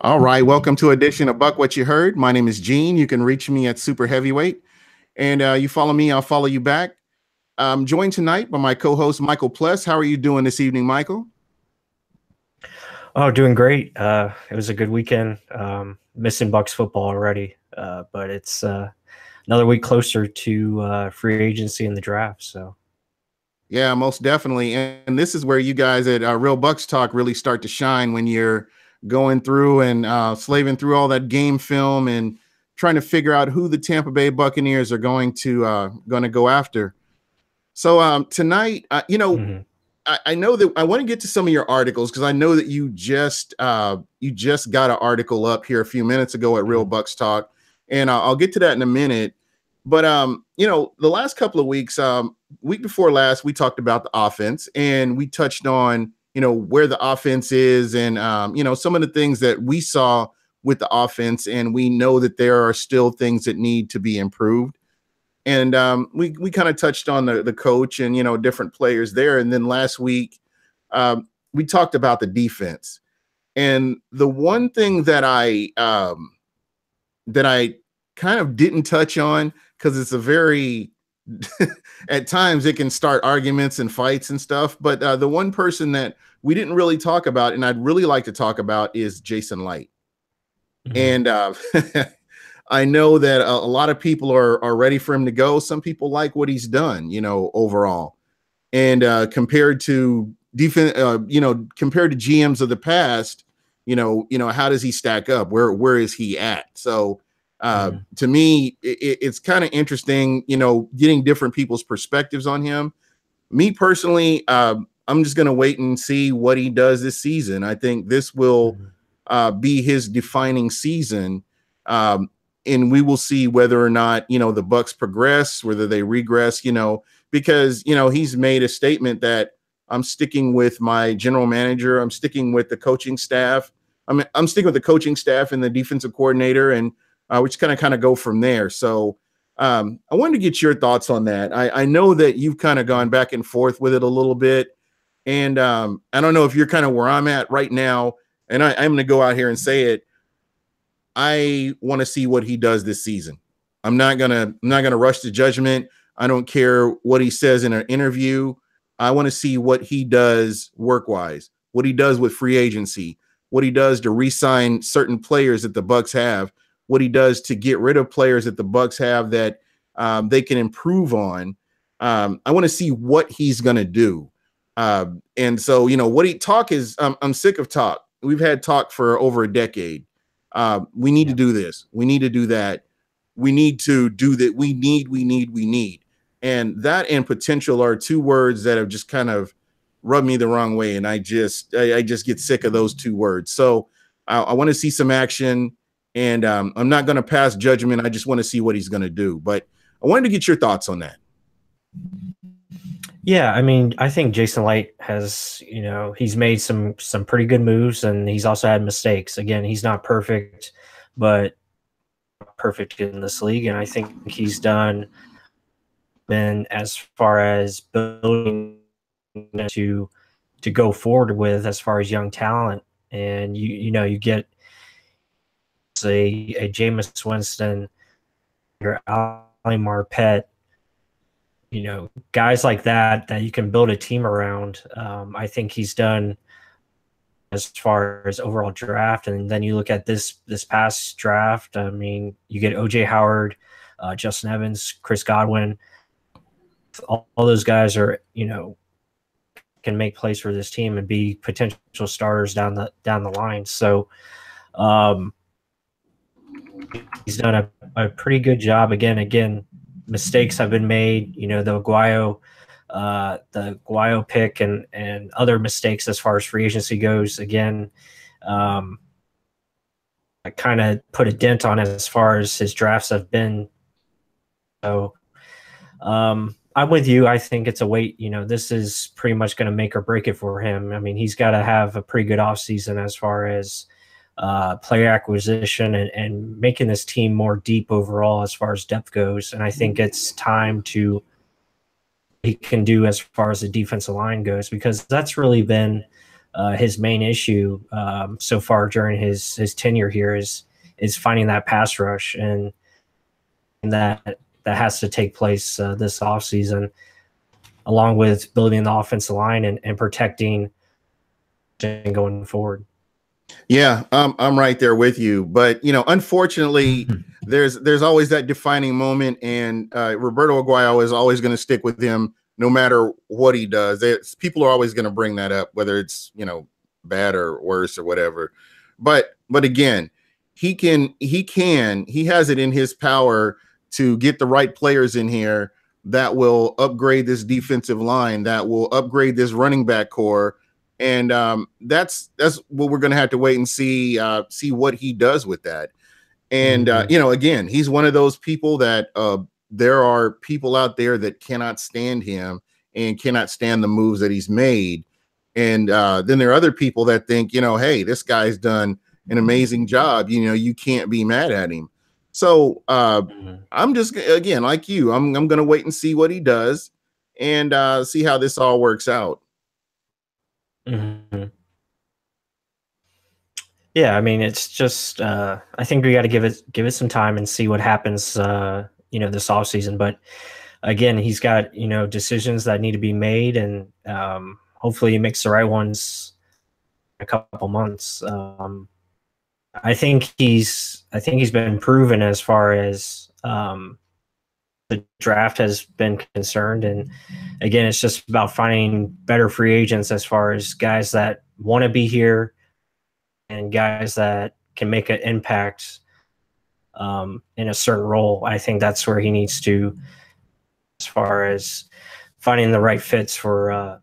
All right, welcome to edition of Buck What You Heard. My name is Gene. You can reach me at Super Heavyweight, and you follow me, I'll follow you back. I'm joined tonight by my co-host Michael Pless. How are you doing this evening, Michael? Oh, doing great. It was a good weekend. Missing Bucs football already, but it's another week closer to free agency and the draft. So, Yeah, most definitely. And this is where you guys at Real Bucks Talk really start to shine when you're going through and slaving through all that game film and trying to figure out who the Tampa Bay Buccaneers are going to go after. So tonight, mhm. I know that I want to get to some of your articles because I know that you just got an article up here a few minutes ago at Real Bucks Talk, and I'll get to that in a minute. But the last couple of weeks, week before last, we talked about the offense and we touched on where the offense is and some of the things that we saw with the offense, and we know that there are still things that need to be improved. And we kind of touched on the coach and different players there. And then last week we talked about the defense. And the one thing that I kind of didn't touch on, because it's a very at times it can start arguments and fights and stuff. But the one person that we didn't really talk about, and I'd really like to talk about, is Jason Light. Mhm. And I know that a lot of people are ready for him to go. Some people like what he's done, overall. And compared to defense, compared to GMs of the past, how does he stack up? Where is he at? So Mhm. to me, it's kind of interesting, getting different people's perspectives on him. Me personally, I'm just going to wait and see what he does this season. I think this will Mhm. be his defining season. And we will see whether or not, the Bucks progress, whether they regress, because, he's made a statement that I'm sticking with my general manager. I'm sticking with the coaching staff. I'm sticking with the coaching staff and the defensive coordinator, and we're just going to kind of go from there. So I wanted to get your thoughts on that. I know that you've kind of gone back and forth with it a little bit. And I don't know if you're kind of where I'm at right now. And I'm going to go out here and say it. I want to see what he does this season. I'm not gonna rush to judgment. I don't care what he says in an interview. I want to see what he does work wise, what he does with free agency, what he does to re-sign certain players that the Bucks have, what he does to get rid of players that the Bucks have that they can improve on. I want to see what he's gonna do. And so, what he talk is, I'm sick of talk. We've had talk for over a decade. We need to Yeah. do this. We need to do that. We need to do that. We need. And that and potential are two words that have just kind of rubbed me the wrong way. And I just get sick of those two words. So I want to see some action, and I'm not going to pass judgment. I just want to see what he's going to do. But I wanted to get your thoughts on that. Yeah, I mean, I think Jason Light has, he's made some pretty good moves, and he's also had mistakes. Again, he's not perfect, but perfect in this league, and I think he's been as far as building to go forward with as far as young talent. And you get a Jameis Winston or Ali Marpet, guys like that you can build a team around. I think he's done as far as overall draft. And then you look at this past draft. I mean, you get OJ Howard, Justin Evans, Chris Godwin. All those guys are, can make plays for this team and be potential starters down the line. So he's done a pretty good job. Again, mistakes have been made. The Guayo pick and other mistakes as far as free agency goes. Again, I kind of put a dent on it as far as his drafts have been. So I'm with you. I think it's a wait. This is pretty much going to make or break it for him. I mean, he's got to have a pretty good offseason as far as player acquisition and making this team more deep overall as far as depth goes. And I think it's time to he can do as far as the defensive line goes, because that's really been his main issue so far during his tenure here is finding that pass rush, and that has to take place this offseason, along with building the offensive line and protecting going forward. Yeah, I'm right there with you. But, unfortunately, there's always that defining moment. And Roberto Aguayo is always going to stick with him no matter what he does. People are always going to bring that up, whether it's, bad or worse or whatever. But again, he has it in his power to get the right players in here that will upgrade this defensive line, that will upgrade this running back core. And that's what we're going to have to wait and see what he does with that. And, again, he's one of those people that there are people out there that cannot stand him and cannot stand the moves that he's made. And then there are other people that think, hey, this guy's done an amazing job. You can't be mad at him. So I'm just, again, like you, I'm going to wait and see what he does and see how this all works out. Mm-hmm. Yeah, I mean, it's just I think we got to give it some time and see what happens this offseason. But again, he's got decisions that need to be made, and hopefully he makes the right ones in a couple months. I think he's been proven as far as the draft has been concerned, and again, it's just about finding better free agents as far as guys that want to be here and guys that can make an impact in a certain role. I think that's where he needs to, as far as finding the right fits for.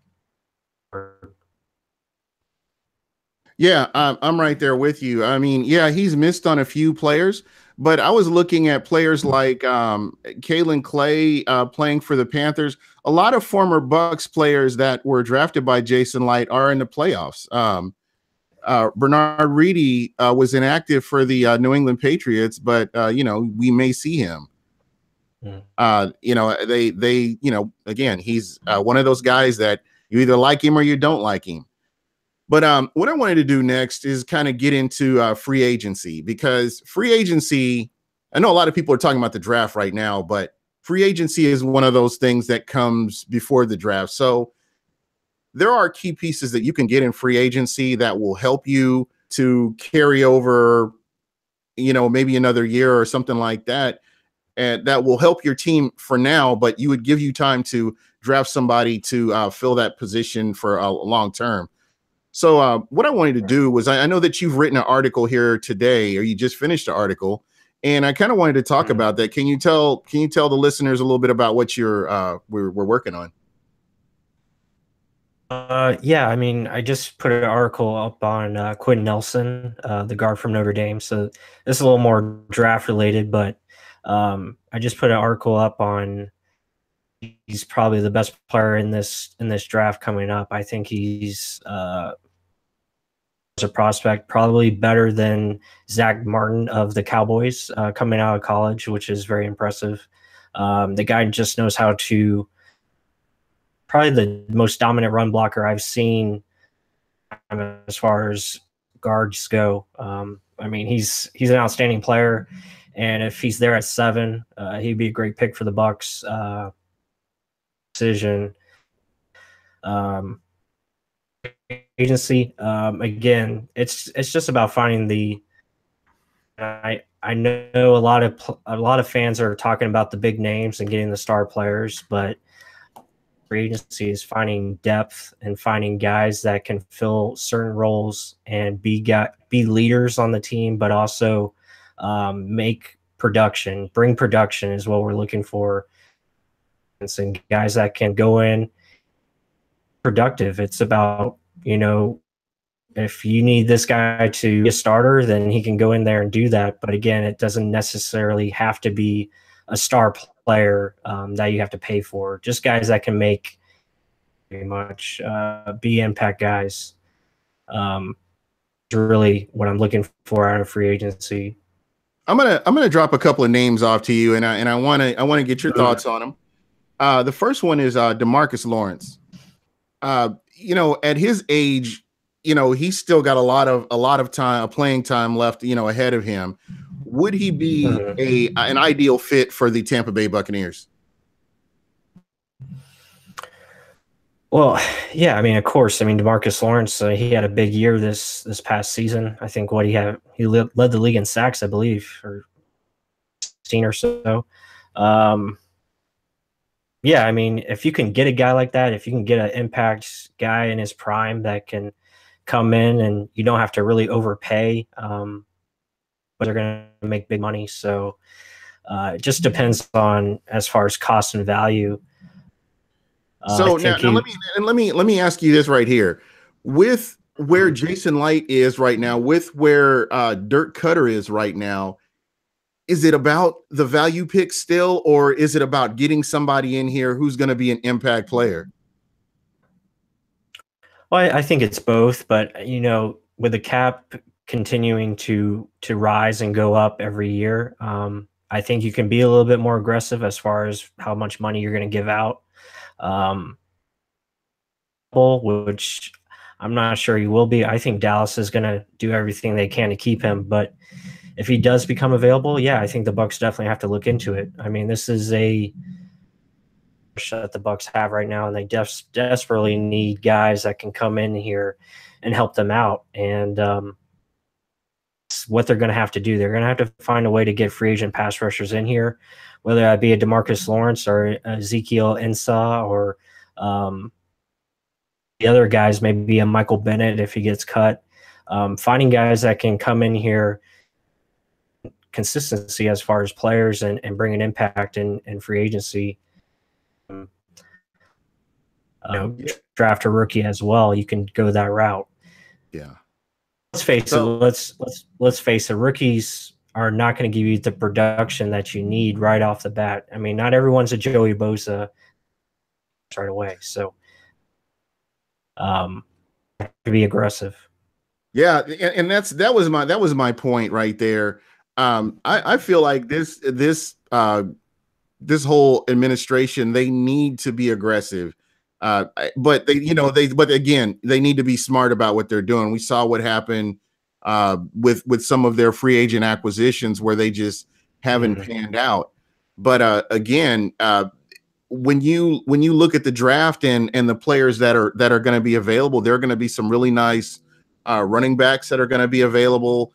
Yeah, I'm right there with you. I mean, yeah, he's missed on a few players, but I was looking at players like Kalen Clay playing for the Panthers. A lot of former Bucs players that were drafted by Jason Light are in the playoffs. Bernard Reedy was inactive for the New England Patriots, but we may see him. Again, he's one of those guys that you either like him or you don't like him. But what I wanted to do next is kind of get into free agency, because free agency, I know a lot of people are talking about the draft right now, but free agency is one of those things that comes before the draft. So there are key pieces that you can get in free agency that will help you to carry over, maybe another year or something like that. And that will help your team for now, but you would give you time to draft somebody to fill that position for a long term. So what I wanted to do was, I know that you've written an article here today, or you just finished the article, and I kind of wanted to talk about that. Can you tell the listeners a little bit about what we're working on? Yeah, I mean, I just put an article up on Quinn Nelson, the guard from Notre Dame. So this is a little more draft related, but I just put an article up on. He's probably the best player in this draft coming up. I think he's as a prospect probably better than Zach Martin of the Cowboys coming out of college, which is very impressive. The guy just knows how to, probably the most dominant run blocker I've seen as far as guards go. I mean, he's an outstanding player, and if he's there at 7, he'd be a great pick for the Bucs. Decision agency, again, it's just about finding the. I know a lot of fans are talking about the big names and getting the star players, but free agency is finding depth and finding guys that can fill certain roles and be leaders on the team, but also bring production is what we're looking for. And guys that can go in productive. It's about, if you need this guy to be a starter, then he can go in there and do that. But again, it doesn't necessarily have to be a star player that you have to pay for. Just guys that can make pretty much be impact guys. Really what I'm looking for out of free agency. I'm gonna drop a couple of names off to you, and I want to get your thoughts on them. The first one is DeMarcus Lawrence. At his age, he's still got a lot of time, playing time left, ahead of him. Would he be Mhm. an ideal fit for the Tampa Bay Buccaneers? Well, yeah, I mean, of course. I mean, DeMarcus Lawrence, he had a big year this past season. I think he led the league in sacks, I believe, or 16 or so. Um, yeah, I mean, if you can get a guy like that, if you can get an impact guy in his prime that can come in and you don't have to really overpay, but they're going to make big money. So it just depends on as far as cost and value. I So now, think he. let me ask you this right here. With where Jason Light is right now, with where Dirk Cutter is right now, is it about the value pick still, or is it about getting somebody in here who's going to be an impact player? Well, I think it's both, but with the cap continuing to rise and go up every year, I think you can be a little bit more aggressive as far as how much money you're going to give out. Um, which I'm not sure he will be. I think Dallas is going to do everything they can to keep him, but if he does become available, yeah, I think the Bucs definitely have to look into it. I mean, this is a that the Bucs have right now, and they desperately need guys that can come in here and help them out. And it's what they're going to have to do. They're going to have to find a way to get free agent pass rushers in here, whether that be a DeMarcus Lawrence or Ezekiel Insah or the other guys, maybe a Michael Bennett if he gets cut. Finding guys that can come in here, consistency as far as players and bring an impact in free agency. Yeah. Draft a rookie as well. You can go that route. Yeah. Let's face it. Let's face it. Rookies are not going to give you the production that you need right off the bat. I mean, not everyone's a Joey Bosa right away. So, to be aggressive. Yeah, and that was my point right there. I feel like this whole administration, they need to be aggressive. But but again, they need to be smart about what they're doing. We saw what happened with some of their free agent acquisitions where they just haven't panned out. But again, when you look at the draft and the players that are going to be available, there are going to be some really nice running backs that are going to be available.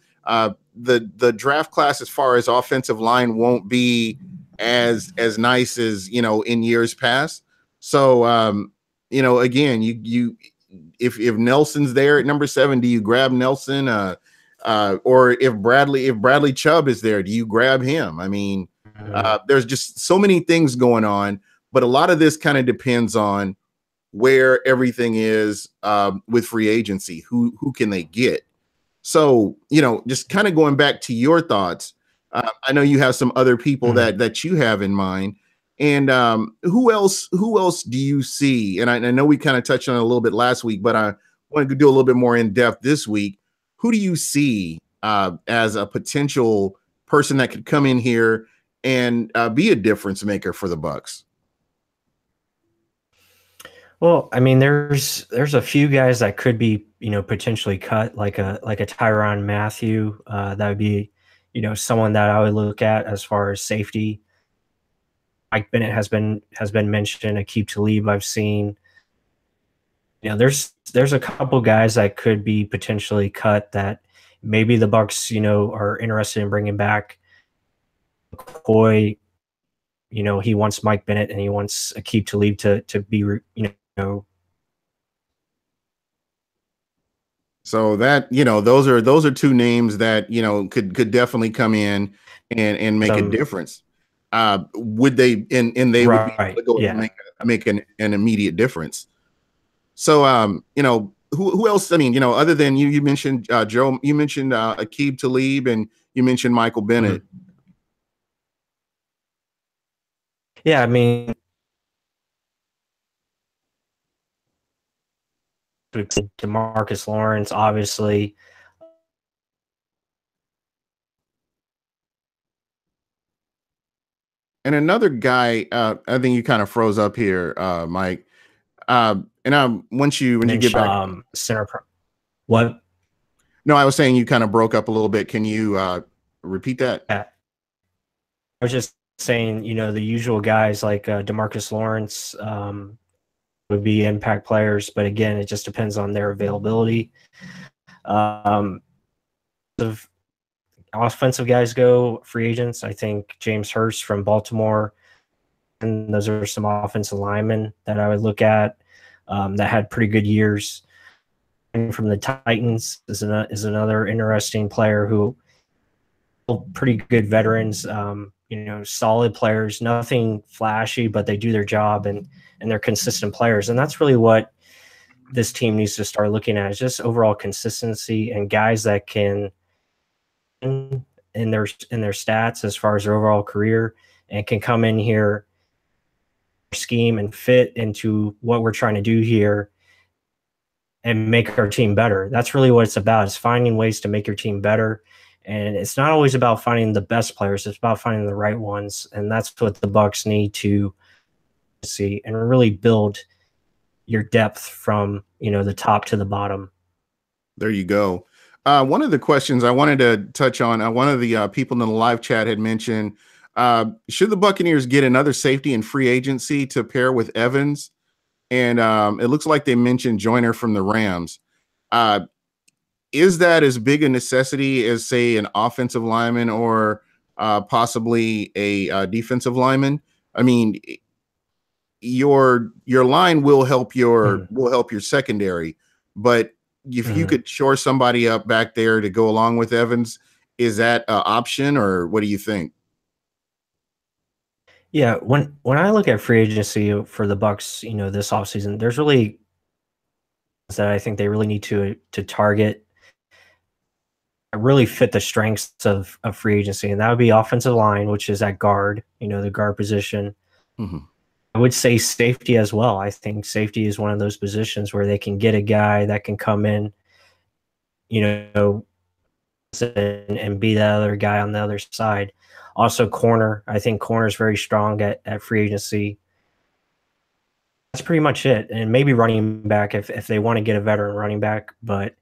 The draft class as far as offensive line won't be as nice as in years past. So again, you if Nelson's there at number 7, do you grab Nelson? Or if Bradley Chubb is there, do you grab him? I mean, there's just so many things going on, but a lot of this kind of depends on where everything is with free agency. Who can they get? So, just kind of going back to your thoughts, I know you have some other people that you have in mind. And who else do you see? And I know we kind of touched on it a little bit last week, but I wanted to do a little bit more in depth this week. Who do you see as a potential person that could come in here and be a difference maker for the Bucs? Well, I mean, there's a few guys that could be potentially cut, like a Tyrann Mathieu. That would be someone that I would look at as far as safety. Mike Bennett has been mentioned. Aqib Talib I've seen. There's a couple guys that could be potentially cut that maybe the Bucs are interested in bringing back. McCoy, he wants Mike Bennett and he wants Aqib Talib to be So that those are two names that could definitely come in and make a difference. Would they and they would be able to go and make an immediate difference. So who else? I mean, other than you mentioned Joe, you mentioned Aqib Talib, and you mentioned Michael Bennett. Yeah, I mean, DeMarcus Lawrence, obviously. And another guy, I think you kind of froze up here, Mike. And once you get back, center. What? No, I was saying you kind of broke up a little bit. Can you repeat that? I was just saying, the usual guys like DeMarcus Lawrence would be impact players, but again, it just depends on their availability. Of offensive guys go free agents, I think James Hurst from Baltimore, and those are some offensive linemen that I would look at that had pretty good years. And from the Titans is another interesting player who pretty good veterans, solid players, nothing flashy, but they do their job and they're consistent players. And that's really what this team needs to start looking at, is just overall consistency and guys that can in their stats as far as their overall career and can come in here, scheme and fit into what we're trying to do here and make our team better. That's really what it's about, is finding ways to make your team better. And it's not always about finding the best players. It's about finding the right ones. And that's what the Bucs need to see and really build your depth from, the top to the bottom. There you go. One of the questions I wanted to touch on, one of the people in the live chat had mentioned, should the Buccaneers get another safety in free agency to pair with Evans? And it looks like they mentioned Joyner from the Rams. Is that as big a necessity as, say, an offensive lineman or possibly a defensive lineman? I mean, your line will help your secondary, but if you could shore somebody up back there to go along with Evans, is that an option, or what do you think? Yeah, when I look at free agency for the Bucs, this offseason, there's really that I think they really need to target, really fit the strengths of free agency, and that would be offensive line, which is at guard, the guard position. Mm-hmm. I would say safety as well. I think safety is one of those positions where they can get a guy that can come in, and be the other guy on the other side. Also, corner. I think corner is very strong at free agency. That's pretty much it. And maybe running back if they want to get a veteran running back, but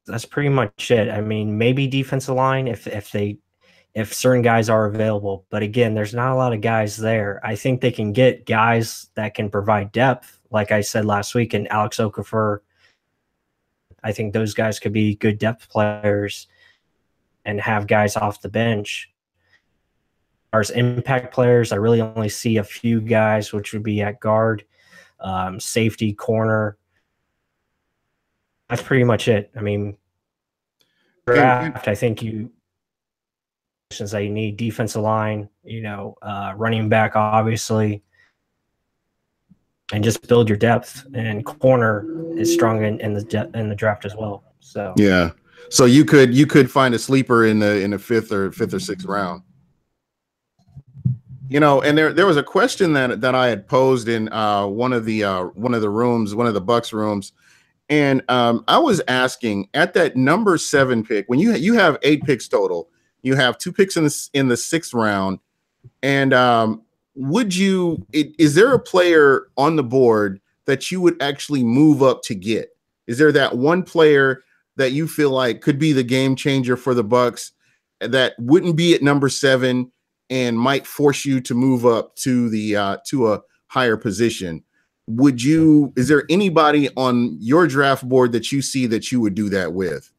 that's pretty much it. I mean, maybe defensive line if certain guys are available. But again, there's not a lot of guys there. I think they can get guys that can provide depth, like I said last week, and Alex Okafor. I think those guys could be good depth players and have guys off the bench. As far as impact players, I really only see a few guys, which would be at guard, safety, corner. That's pretty much it. I mean, draft, I think that you need defensive line, running back, obviously, and just build your depth. And corner is strong in the draft as well. So yeah, so you could find a sleeper in the fifth or sixth round. And there was a question that I had posed in one of the rooms, one of the Bucs rooms, and I was asking, at that number 7 pick, when you have 8 picks total. You have 2 picks in the 6th round, and is there a player on the board that you would actually move up to get? Is there that one player that you feel like could be the game changer for the Bucs that wouldn't be at number 7 and might force you to move up to a higher position? Is there anybody on your draft board that you see that you would do that with?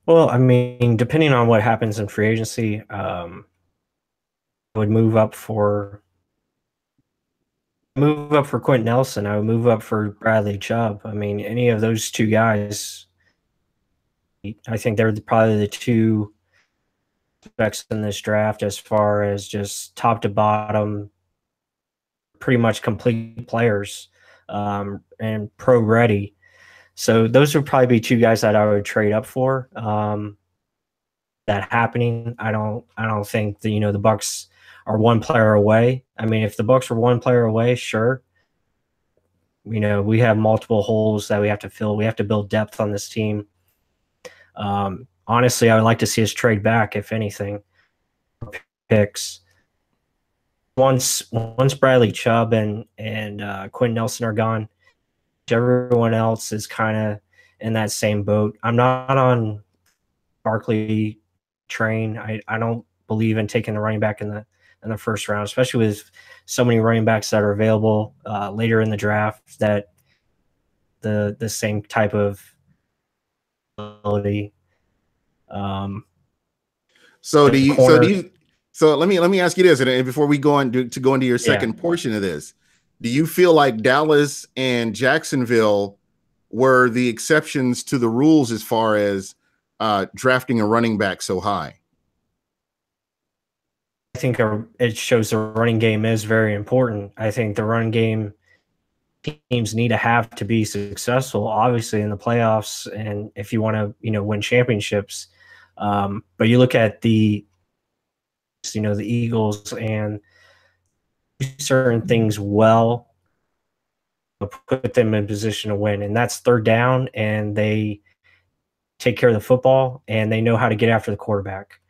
Well, I mean, depending on what happens in free agency, I would move up for Quentin Nelson. I would move up for Bradley Chubb. I mean, any of those two guys, I think they're probably the two specs in this draft as far as just top to bottom, pretty much complete players, and pro ready. So those would probably be two guys that I would trade up for. That happening, I don't think the Bucs are one player away. I mean, if the Bucs were one player away, sure. We have multiple holes that we have to fill. We have to build depth on this team. Honestly, I would like to see us trade back, if anything, picks. Once Bradley Chubb and Quentin Nelson are gone, Everyone else is kind of in that same boat. I'm not on Barkley train. I don't believe in taking the running back in the first round, especially with so many running backs that are available later in the draft that the same type of ability. Um, So do you? So do corner, you? So let me ask you this, and before we go on to go into your yeah, second portion of this, do you feel like Dallas and Jacksonville were the exceptions to the rules as far as drafting a running back so high? I think it shows the running game is very important. I think the running game teams need to have to be successful, obviously in the playoffs, and if you want to, win championships. But you look at the Eagles and certain things well, put them in position to win, and that's third down, and they take care of the football, and they know how to get after the quarterback.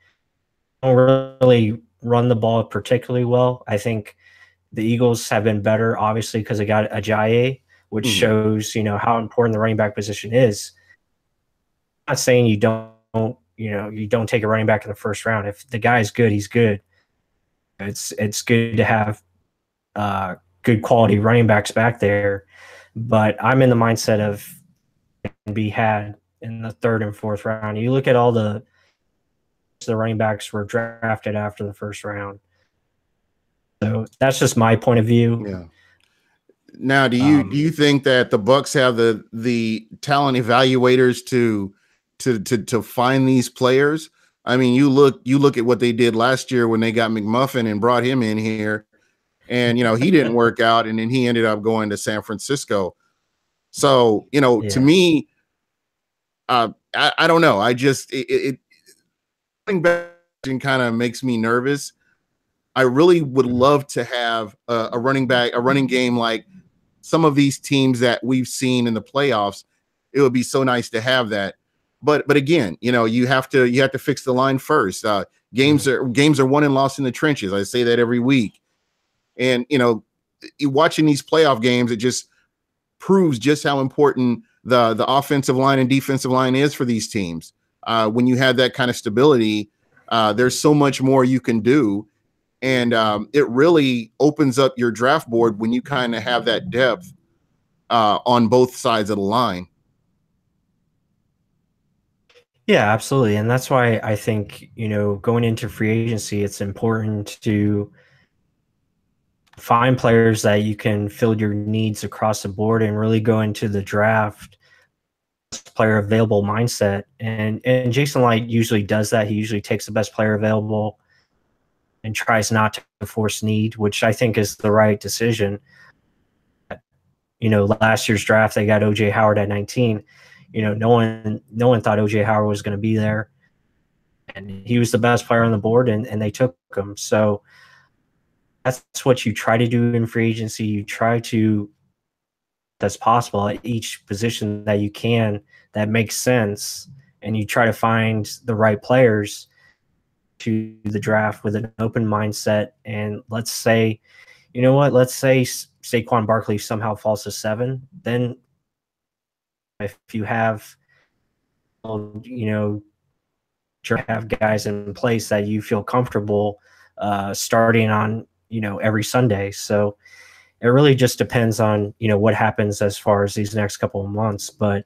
Don't really run the ball particularly well. I think the Eagles have been better, obviously, because they got Ajayi, which Mhm. shows how important the running back position is. I'm not saying you don't take a running back in the first round. If the guy's good, he's good. It's good to have good quality running backs back there, but I'm in the mindset of be had in the third and fourth round. You look at all the running backs were drafted after the first round. So that's just my point of view. Yeah. Now, do you Um, think that the Bucs have the talent evaluators to find these players? I mean, you look at what they did last year when they got McMuffin and brought him in here, and he didn't work out, and then he ended up going to San Francisco. So to yeah, me, I don't know. I just going back kind of makes me nervous. I really would love to have a running back, a running game like some of these teams that we've seen in the playoffs. It would be so nice to have that. But again, you have to fix the line first. Games are won and lost in the trenches. I say that every week. And watching these playoff games, it just proves just how important the offensive line and defensive line is for these teams. When you have that kind of stability, there's so much more you can do, and it really opens up your draft board when you kind of have that depth on both sides of the line. yeah, absolutely, and that's why I think going into free agency, it's important to find players that you can fill your needs across the board and really go into the draft player available mindset. And Jason Light usually does that. He usually takes the best player available and tries not to force need, which I think is the right decision. Last year's draft they got OJ Howard at 19. No one thought OJ Howard was going to be there, and he was the best player on the board, and they took him. So that's what you try to do in free agency. You try to that's possible at each position that you can that makes sense, and you try to find the right players to the draft with an open mindset. And let's say, let's say Saquon Barkley somehow falls to 7, then if you have, you know, have guys in place that you feel comfortable starting on, every Sunday. So it really just depends on, what happens as far as these next couple of months. But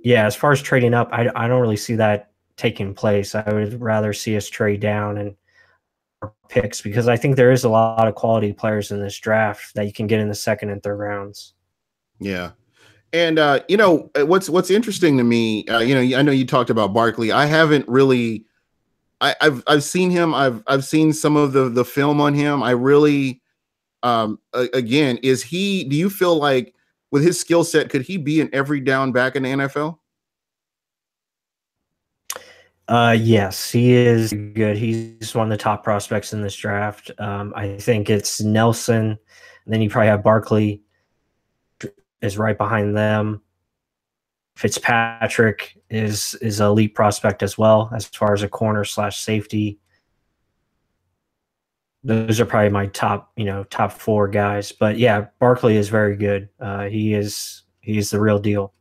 yeah, as far as trading up, I don't really see that taking place. I would rather see us trade down and picks, because I think there is a lot of quality players in this draft that you can get in the second and third rounds. Yeah. And what's interesting to me, I know you talked about Barkley. I haven't really. I've seen him. I've seen some of the film on him. I really, again, is he? Do you feel like with his skill set, could he be an every down back in the NFL? Yes, he is good. He's one of the top prospects in this draft. I think it's Nelson, and then you probably have Barkley is right behind them. Fitzpatrick is an elite prospect as well, as far as a corner slash safety. those are probably my top four guys. But yeah, Barkley is very good. He's the real deal.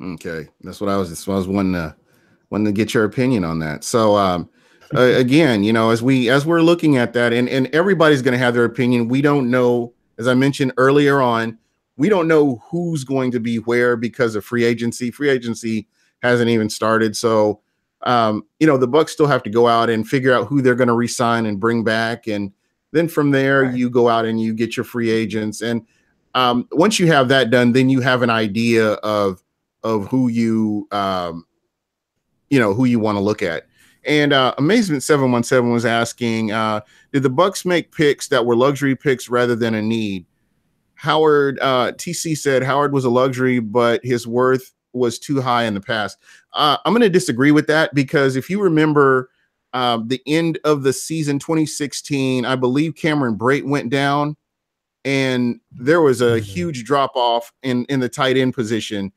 Okay, that's what I was wanting to get your opinion on that. So again, as we're looking at that, and everybody's going to have their opinion. We don't know, as I mentioned earlier on, we don't know who's going to be where because of free agency. Free agency hasn't even started, so the Bucs still have to go out and figure out who they're going to re-sign and bring back, and then from there Right. you go out and you get your free agents, and once you have that done, then you have an idea of who you want to look at. And Amazement 717 was asking, did the Bucs make picks that were luxury picks rather than a need? Howard TC said Howard was a luxury, but his worth was too high in the past. I'm going to disagree with that because if you remember the end of the season 2016, I believe Cameron Brate went down, and there was a huge drop off in the tight end position.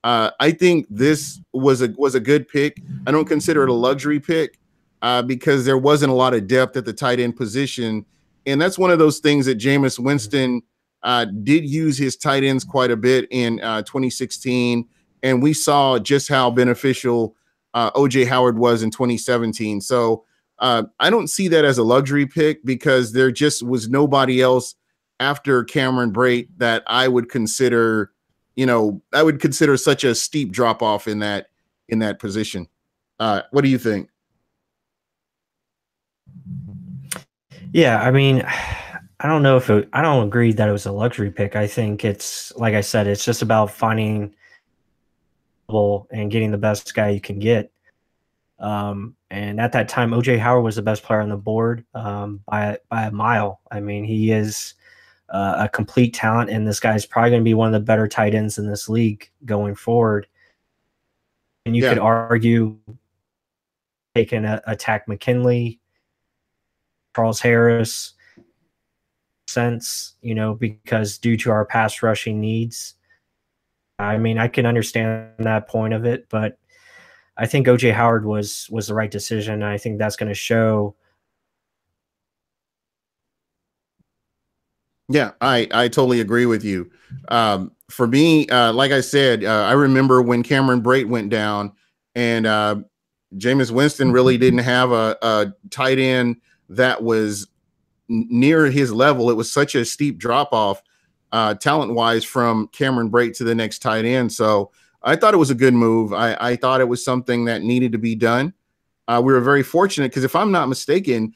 I think this was a good pick. I don't consider it a luxury pick because there wasn't a lot of depth at the tight end position, and that's one of those things that Jameis Winston did use his tight ends quite a bit in 2016, and we saw just how beneficial OJ Howard was in 2017. So I don't see that as a luxury pick because there just was nobody else after Cameron Brate that I would consider such a steep drop off in that position. What do you think? Yeah, I mean, I don't know I don't agree that it was a luxury pick. I think it's, like I said, it's just about finding and getting the best guy you can get. And at that time, OJ Howard was the best player on the board by a mile. I mean, he is a complete talent, and this guy's probably going to be one of the better tight ends in this league going forward. And you could argue they can attack McKinley, Charles Harris, because due to our pass rushing needs. I mean, I can understand that point of it, but I think OJ Howard was the right decision. I think that's going to show. Yeah, I totally agree with you. For me, like I said, I remember when Cameron Brate went down, and Jameis Winston really didn't have a tight end that was near his level. It was such a steep drop off talent-wise from Cameron Brate to the next tight end. So I thought it was a good move. I thought it was something that needed to be done. We were very fortunate because if I'm not mistaken,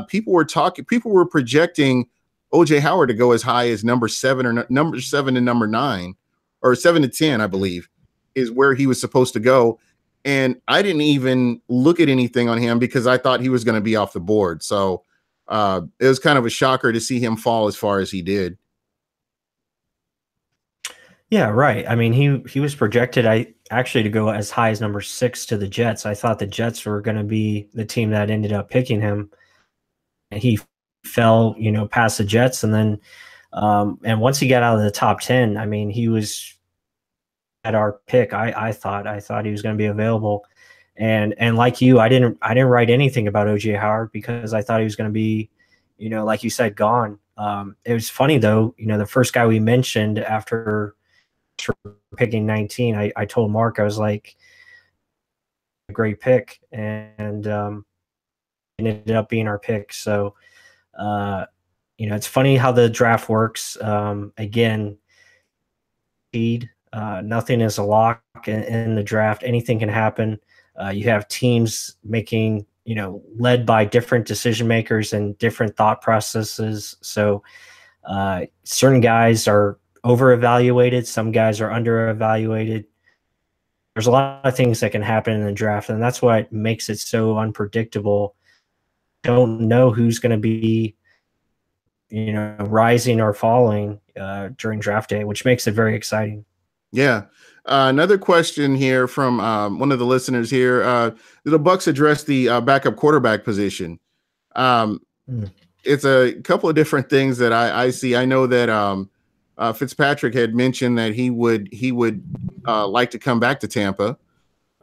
people were projecting OJ Howard to go as high as number 7 to number 9, or 7 to 10, I believe, is where he was supposed to go. And I didn't even look at anything on him because I thought he was going to be off the board. So it was kind of a shocker to see him fall as far as he did. Yeah, right. I mean, he was projected to go as high as number 6 to the Jets. I thought the Jets were going to be the team that ended up picking him. And he fell, past the Jets, and then and once he got out of the top 10, I mean, he was at our pick. I thought he was going to be available, and like you, I didn't write anything about OJ Howard because I thought he was going to be, like you said, gone. It was funny though, the first guy we mentioned after picking 19, I told Mark, I was like, great pick, and it ended up being our pick. So it's funny how the draft works. Again, nothing is a lock in the draft. Anything can happen. You have teams making, led by different decision makers and different thought processes. So certain guys are over evaluated. Some guys are under evaluated. There's a lot of things that can happen in the draft, and that's what makes it so unpredictable. Don't know who's going to be, rising or falling during draft day, which makes it very exciting. Yeah. Another question here from one of the listeners here. Did the Bucs address the backup quarterback position? It's a couple of different things that I see. I know that Fitzpatrick had mentioned that he would like to come back to Tampa.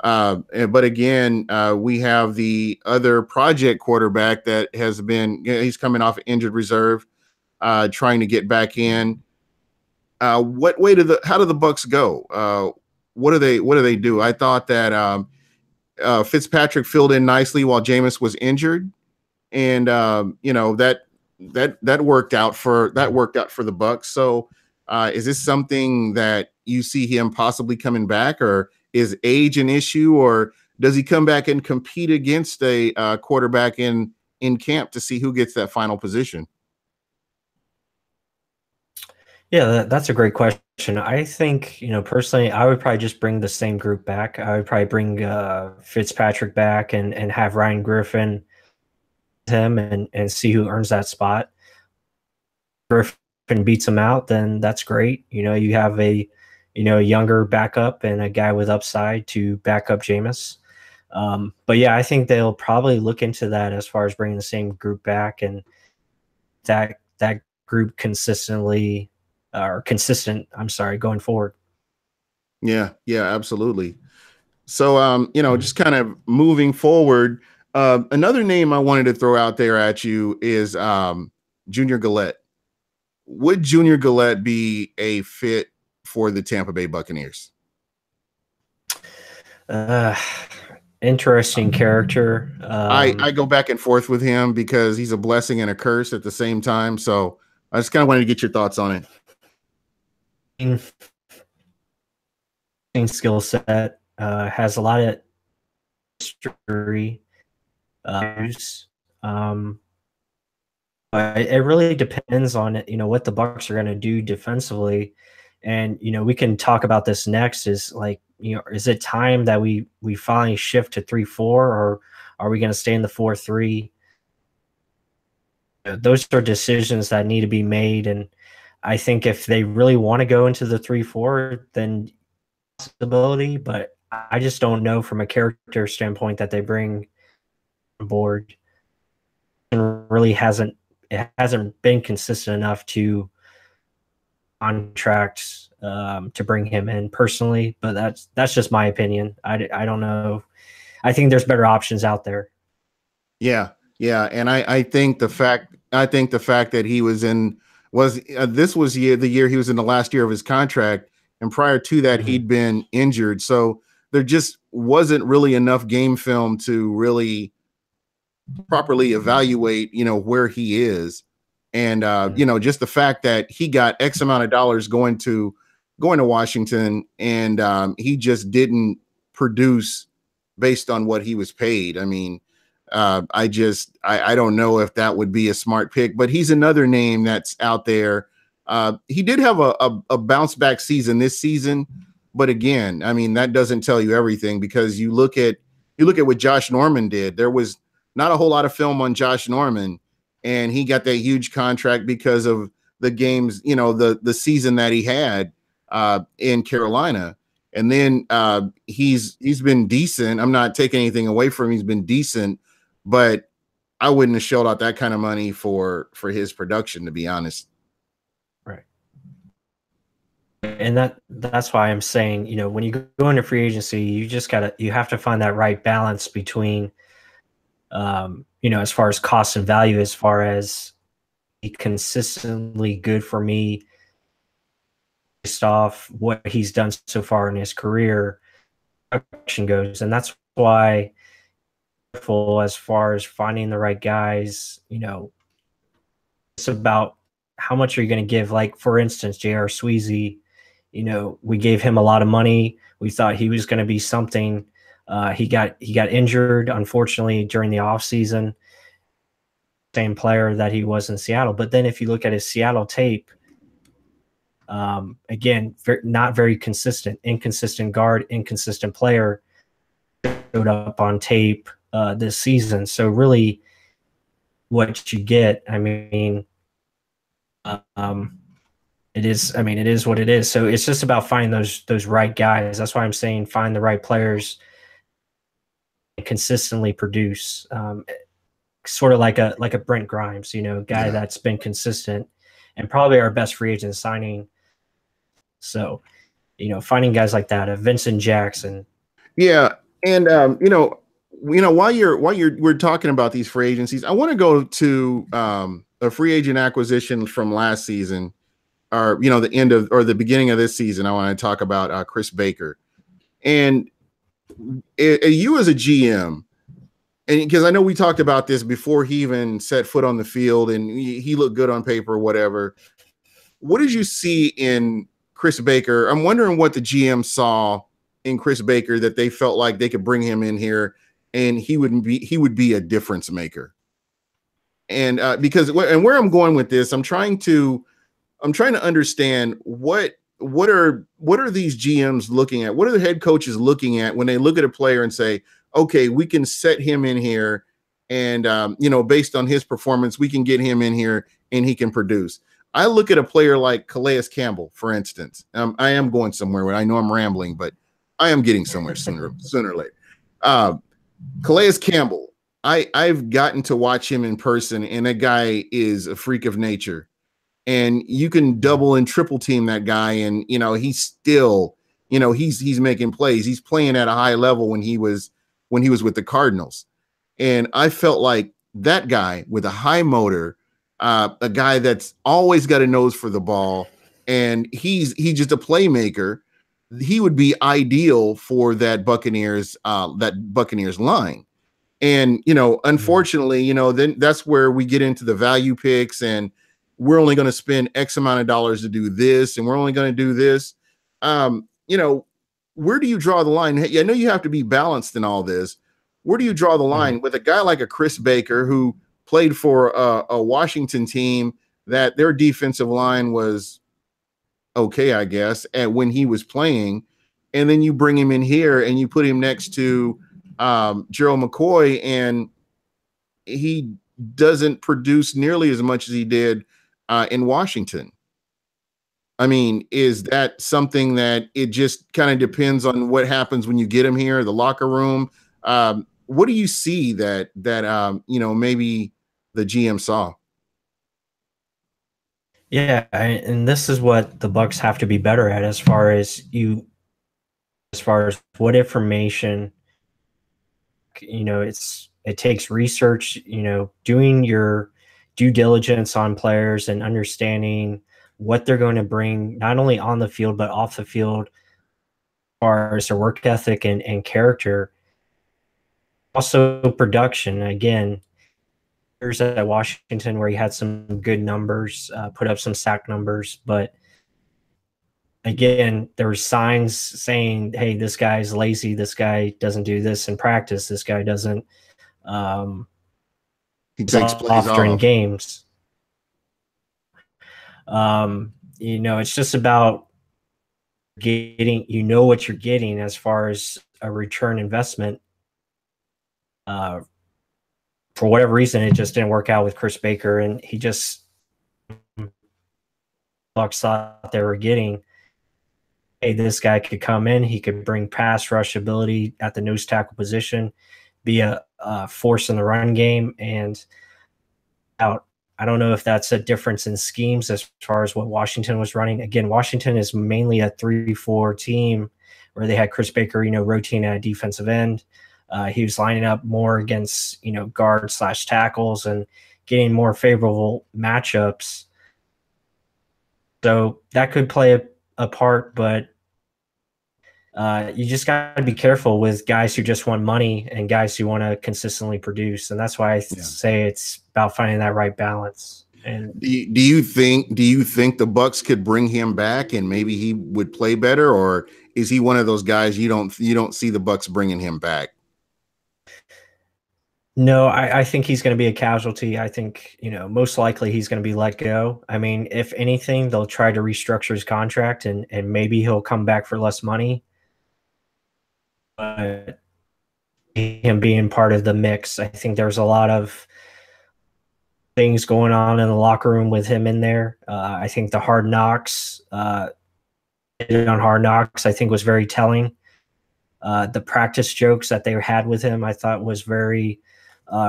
But again, we have the other project quarterback that has been, he's coming off injured reserve, trying to get back in. How do the Bucs go? What do they do? I thought that Fitzpatrick filled in nicely while Jameis was injured, and that worked out for the Bucs. So, is this something that you see him possibly coming back, or is age an issue, or does he come back and compete against a quarterback in camp to see who gets that final position? Yeah, that's a great question. I think, personally, I would probably just bring the same group back. I would probably bring Fitzpatrick back and have Ryan Griffin him and see who earns that spot. Griffin beats him out, then that's great. You have a younger backup and a guy with upside to back up Jameis. But yeah, I think they'll probably look into that as far as bringing the same group back, and that group consistent. I'm sorry, going forward. Yeah, absolutely. So, just kind of moving forward, another name I wanted to throw out there at you is Junior Gillette. Would Junior Gillette be a fit for the Tampa Bay Buccaneers? Interesting character. I go back and forth with him because he's a blessing and a curse at the same time. So I just kind of wanted to get your thoughts on it. Skill set, has a lot of history. But it really depends on what the Bucs are going to do defensively, and we can talk about this next. Is like, is it time that we finally shift to 3-4, or are we going to stay in the 4-3? Those are decisions that need to be made, and I think if they really want to go into the 3-4, then possibility. But I just don't know from a character standpoint that they bring on board. And really hasn't been consistent enough to contracts to bring him in personally, but that's just my opinion. I don't know. I think there's better options out there. Yeah, and I think the fact that he was in this was the year he was in the last year of his contract, and prior to that he'd been injured, so there just wasn't really enough game film to really properly evaluate where he is. And just the fact that he got X amount of dollars going to Washington, and he just didn't produce based on what he was paid. I mean, I don't know if that would be a smart pick, but he's another name that's out there. He did have a bounce back season this season, but again, I mean, that doesn't tell you everything, because you look at what Josh Norman did. There was not a whole lot of film on Josh Norman, and he got that huge contract because of the games, the season that he had in Carolina. And then he's been decent. I'm not taking anything away from him. He's been decent, but I wouldn't have shelled out that kind of money for his production, to be honest. Right. And that's why I'm saying, when you go into free agency, you have to find that right balance between as far as cost and value, as far as consistently good for me based off what he's done so far in his career goes. And that's why, as far as finding the right guys, it's about how much are you going to give. Like, for instance, J.R. Sweezy, we gave him a lot of money. We thought he was going to be something. He got injured, unfortunately, during the offseason. Same player that he was in Seattle. But then if you look at his Seattle tape, again, not very consistent, inconsistent guard, inconsistent player, showed up on tape this season. So really what you get, I mean, it is what it is. So it's just about finding those right guys. That's why I'm saying find the right players and consistently produce. Sort of like a Brent Grimes, guy that's been consistent and probably our best free agent signing. So, finding guys like that, Vincent Jackson. Yeah, And while we're talking about these free agencies, I want to go to a free agent acquisition from last season, or the end of or the beginning of this season. I want to talk about Chris Baker, and you as a GM, and because I know we talked about this before he even set foot on the field, and he looked good on paper, or whatever. What did you see in Chris Baker? I'm wondering what the GM saw in Chris Baker that they felt like they could bring him in here and he would be a difference maker. And because where I'm going with this, I'm trying to understand what are these GMs looking at? What are the head coaches looking at when they look at a player and say, okay, we can set him in here, and based on his performance, we can get him in here and he can produce. I look at a player like Calais Campbell, for instance. I am going somewhere where I know I'm rambling, but I am getting somewhere sooner or later. Calais Campbell, I've gotten to watch him in person, and that guy is a freak of nature. And you can double and triple team that guy, and he's still, he's making plays. He's playing at a high level when he was with the Cardinals. And I felt like that guy with a high motor, a guy that's always got a nose for the ball, and he's just a playmaker. He would be ideal for that Buccaneers line. And unfortunately, then that's where we get into the value picks, and we're only going to spend X amount of dollars to do this, and we're only going to do this. Where do you draw the line? I know you have to be balanced in all this. Where do you draw the line with a guy like a Chris Baker, who played for a Washington team that their defensive line was okay, I guess, when he was playing, and then you bring him in here and you put him next to Gerald McCoy, and he doesn't produce nearly as much as he did in Washington. I mean, is that something that it just kind of depends on what happens when you get him here, the locker room? What do you see that maybe the GM saw? Yeah, and this is what the Bucs have to be better at as far as what information. It takes research. Doing your due diligence on players and understanding what they're going to bring, not only on the field but off the field, as far as their work ethic and character. Also, production. Again, years at Washington where he had some good numbers, put up some sack numbers, but again, there were signs saying, "Hey, this guy's lazy. This guy doesn't do this in practice. This guy doesn't." He takes plays during games. It's just about getting, what you're getting as far as a return investment. For whatever reason, it just didn't work out with Chris Baker, and Bucs thought they were getting, hey, this guy could come in, he could bring pass rush ability at the nose tackle position, be a force in the run game, and out. I don't know if that's a difference in schemes as far as what Washington was running. Again, Washington is mainly a 3-4 team where they had Chris Baker, rotating at a defensive end. He was lining up more against, guard/tackles and getting more favorable matchups. So that could play a part, but you just got to be careful with guys who just want money and guys who want to consistently produce. And that's why I say it's about finding that right balance. And do you think the Bucs could bring him back and maybe he would play better, or is he one of those guys you don't see the Bucs bringing him back? No, I think he's going to be a casualty. I think, most likely he's going to be let go. I mean, if anything, they'll try to restructure his contract and maybe he'll come back for less money. But him being part of the mix, I think there's a lot of things going on in the locker room with him in there. I think the Hard Knocks, on Hard Knocks, I think was very telling. The practice jokes that they had with him, I thought was very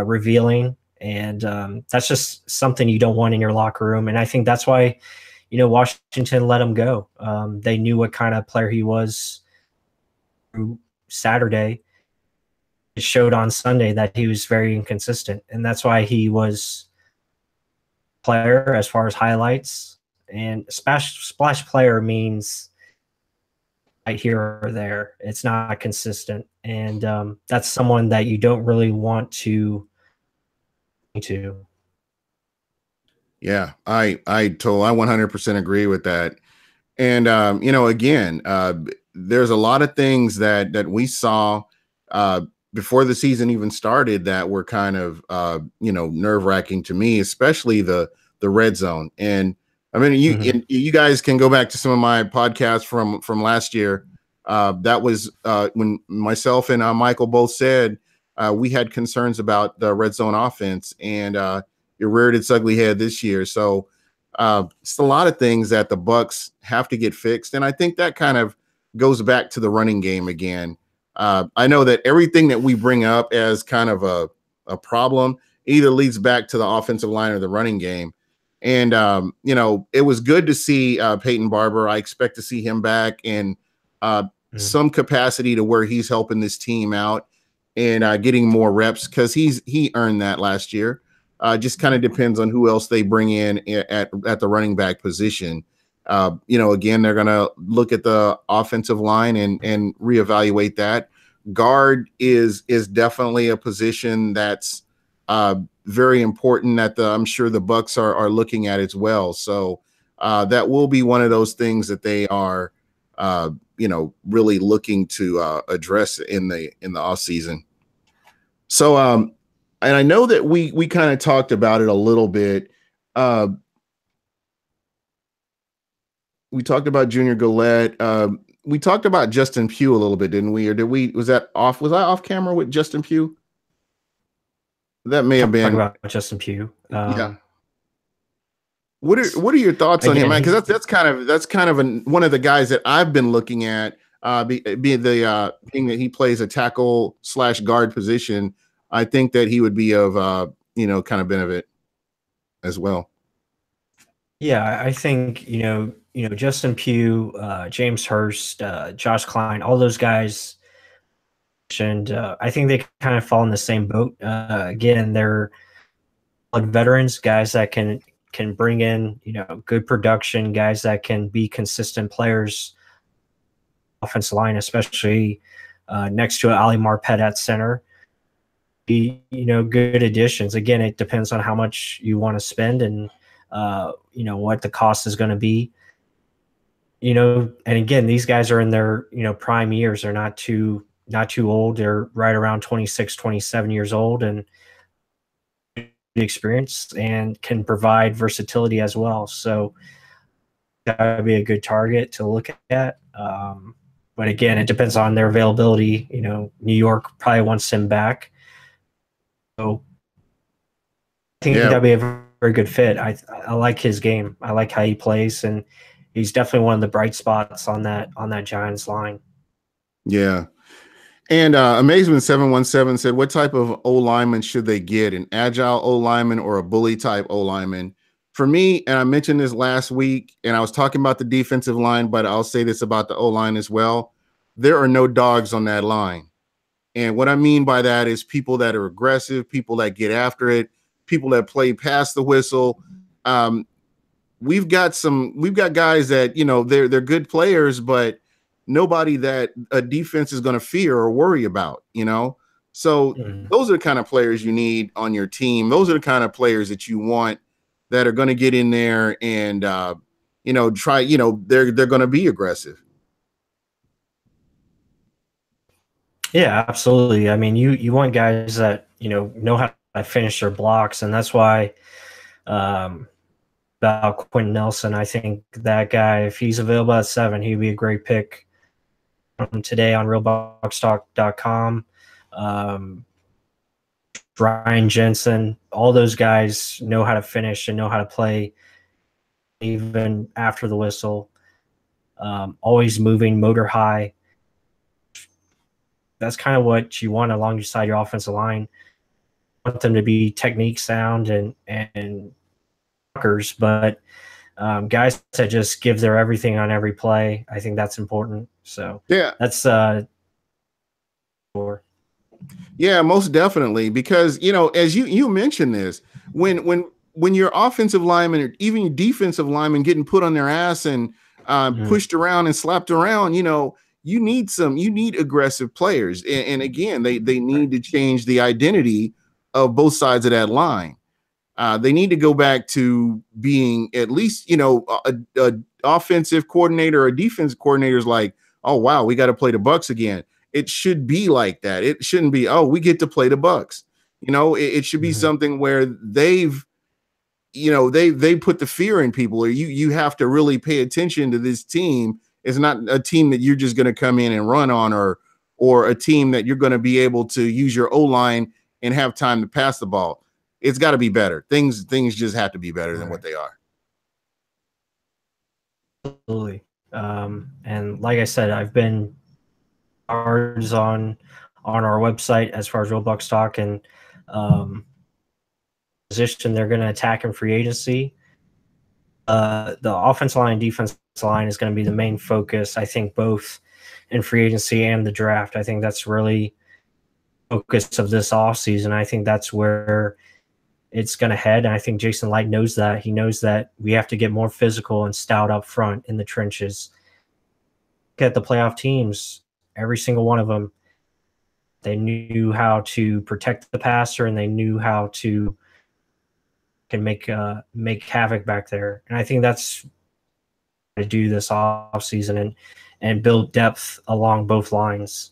revealing, and that's just something you don't want in your locker room. And I think that's why, Washington let him go. They knew what kind of player he was through Saturday. it showed on Sunday that he was very inconsistent, and that's why he was player as far as highlights. And splash player means right here or there. It's not consistent, and that's someone that you don't really want to. Yeah, I 100% agree with that. And again, there's a lot of things that we saw before the season even started that were kind of nerve wracking to me, especially the red zone. And I mean, you guys can go back to some of my podcasts from last year. That was when myself and Michael both said we had concerns about the red zone offense, and it reared its ugly head this year. So it's a lot of things that the Bucs have to get fixed, and I think that kind of goes back to the running game again. I know that everything that we bring up as kind of a problem either leads back to the offensive line or the running game. And it was good to see Peyton Barber. I expect to see him back in some capacity to where he's helping this team out and getting more reps, because he earned that last year. Just kind of depends on who else they bring in at the running back position. Again, they're going to look at the offensive line and reevaluate that. Guard is definitely a position that's very important that I'm sure the Bucs are looking at as well. So that will be one of those things that they are, really looking to address in the offseason. So, and I know that we kind of talked about it a little bit. We talked about Junior Galette. We talked about Justin Pugh a little bit, didn't we? Or was that off? Was I off camera with Justin Pugh? That may have been. Talk about Justin Pugh. Yeah. What are your thoughts on him, man? Because that's kind of one of the guys that I've been looking at, being that he plays a tackle/guard position. I think that he would be of kind of benefit as well. Yeah, I think Justin Pugh, James Hurst, Josh Klein, all those guys, and I think they kind of fall in the same boat. Again, they're veterans, guys that can bring in good production, guys that can be consistent players. Offensive line, especially next to Ali Marpet at center, be good additions. Again, it depends on how much you want to spend and what the cost is going to be. And again, these guys are in their prime years. They're not too old. They're right around 26, 27 years old, and experience and can provide versatility as well. So that would be a good target to look at. But again, it depends on their availability. New York probably wants him back. So I think that'd be a very good fit. I like his game. I like how he plays, and he's definitely one of the bright spots on that Giants line. Yeah. And Amazement 717 said, what type of O lineman should they get? An agile O lineman or a bully type O lineman? For me, and I mentioned this last week, and I was talking about the defensive line, but I'll say this about the O line as well. There are no dogs on that line. And what I mean by that is people that are aggressive, people that get after it, people that play past the whistle. We've got guys that, they're good players, but nobody that a defense is going to fear or worry about, So those are the kind of players you need on your team. Those are the kind of players that you want that are going to get in there and, try, they're going to be aggressive. Yeah, absolutely. I mean, you want guys that, know how to finish their blocks. And that's why, about Quentin Nelson, I think that guy, if he's available at 7, he'd be a great pick. Today on realbuckstalk.com. Ryan Jensen, all those guys know how to finish and know how to play even after the whistle. Always moving, motor high. That's kind of what you want alongside your offensive line. You want them to be technique sound and blockers, but guys that just give their everything on every play. I think that's important. So yeah, that's Yeah, most definitely. Because as you mentioned this, when your offensive lineman or even your defensive lineman getting put on their ass and pushed around and slapped around, you need aggressive players. And again, they need to change the identity of both sides of that line. They need to go back to being at least, a offensive coordinator or defensive coordinators like, oh wow, we got to play the Bucs again. It should be like that. It shouldn't be, oh, we get to play the Bucs. It should be something where they put the fear in people, or you have to really pay attention to this team. It's not a team that you're just going to come in and run on, or a team that you're going to be able to use your O-line and have time to pass the ball. It's got to be better. Things just have to be better than what they are. Absolutely. And like I said, I've been cards on our website as far as Roblox talk, and position they're going to attack in free agency. The offensive line and defensive line is going to be the main focus, I think, both in free agency and the draft. I think that's really focus of this offseason. I think that's where it's going to head. And I think Jason Light knows that. He knows that we have to get more physical and stout up front in the trenches. Look at the playoff teams, every single one of them, they knew how to protect the passer, and they knew how to make havoc back there. And I think that's to do this offseason and build depth along both lines.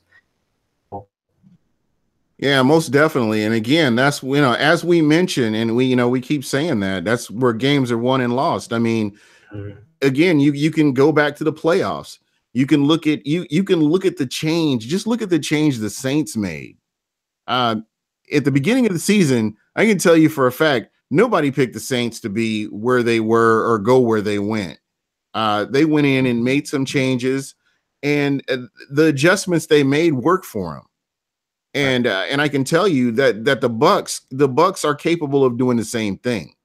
Yeah, most definitely. And again, that's, as we mentioned, and we keep saying that's where games are won and lost. I mean, again, you can go back to the playoffs. You can look at the change. Just look at the change the Saints made. At the beginning of the season, I can tell you for a fact, nobody picked the Saints to be where they were or go where they went. They went in and made some changes, and the adjustments they made worked for them. And I can tell you that the Bucs are capable of doing the same thing.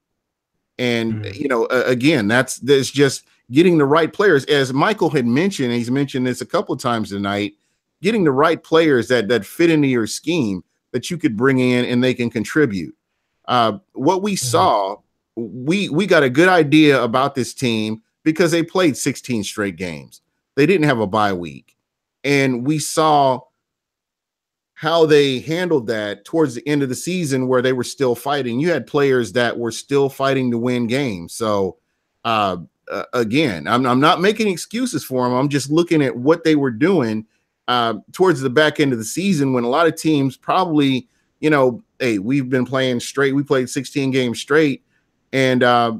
And again, that's just getting the right players, as Michael had mentioned. And he's mentioned this a couple of times tonight. Getting the right players that fit into your scheme that you could bring in and they can contribute. What we saw, we got a good idea about this team because they played 16 straight games. They didn't have a bye week, and we saw how they handled that towards the end of the season, where they were still fighting. You had players that were still fighting to win games. So again, I'm not making excuses for them. I'm just looking at what they were doing towards the back end of the season, when a lot of teams probably, hey, we've been playing straight. We played 16 games straight. And, a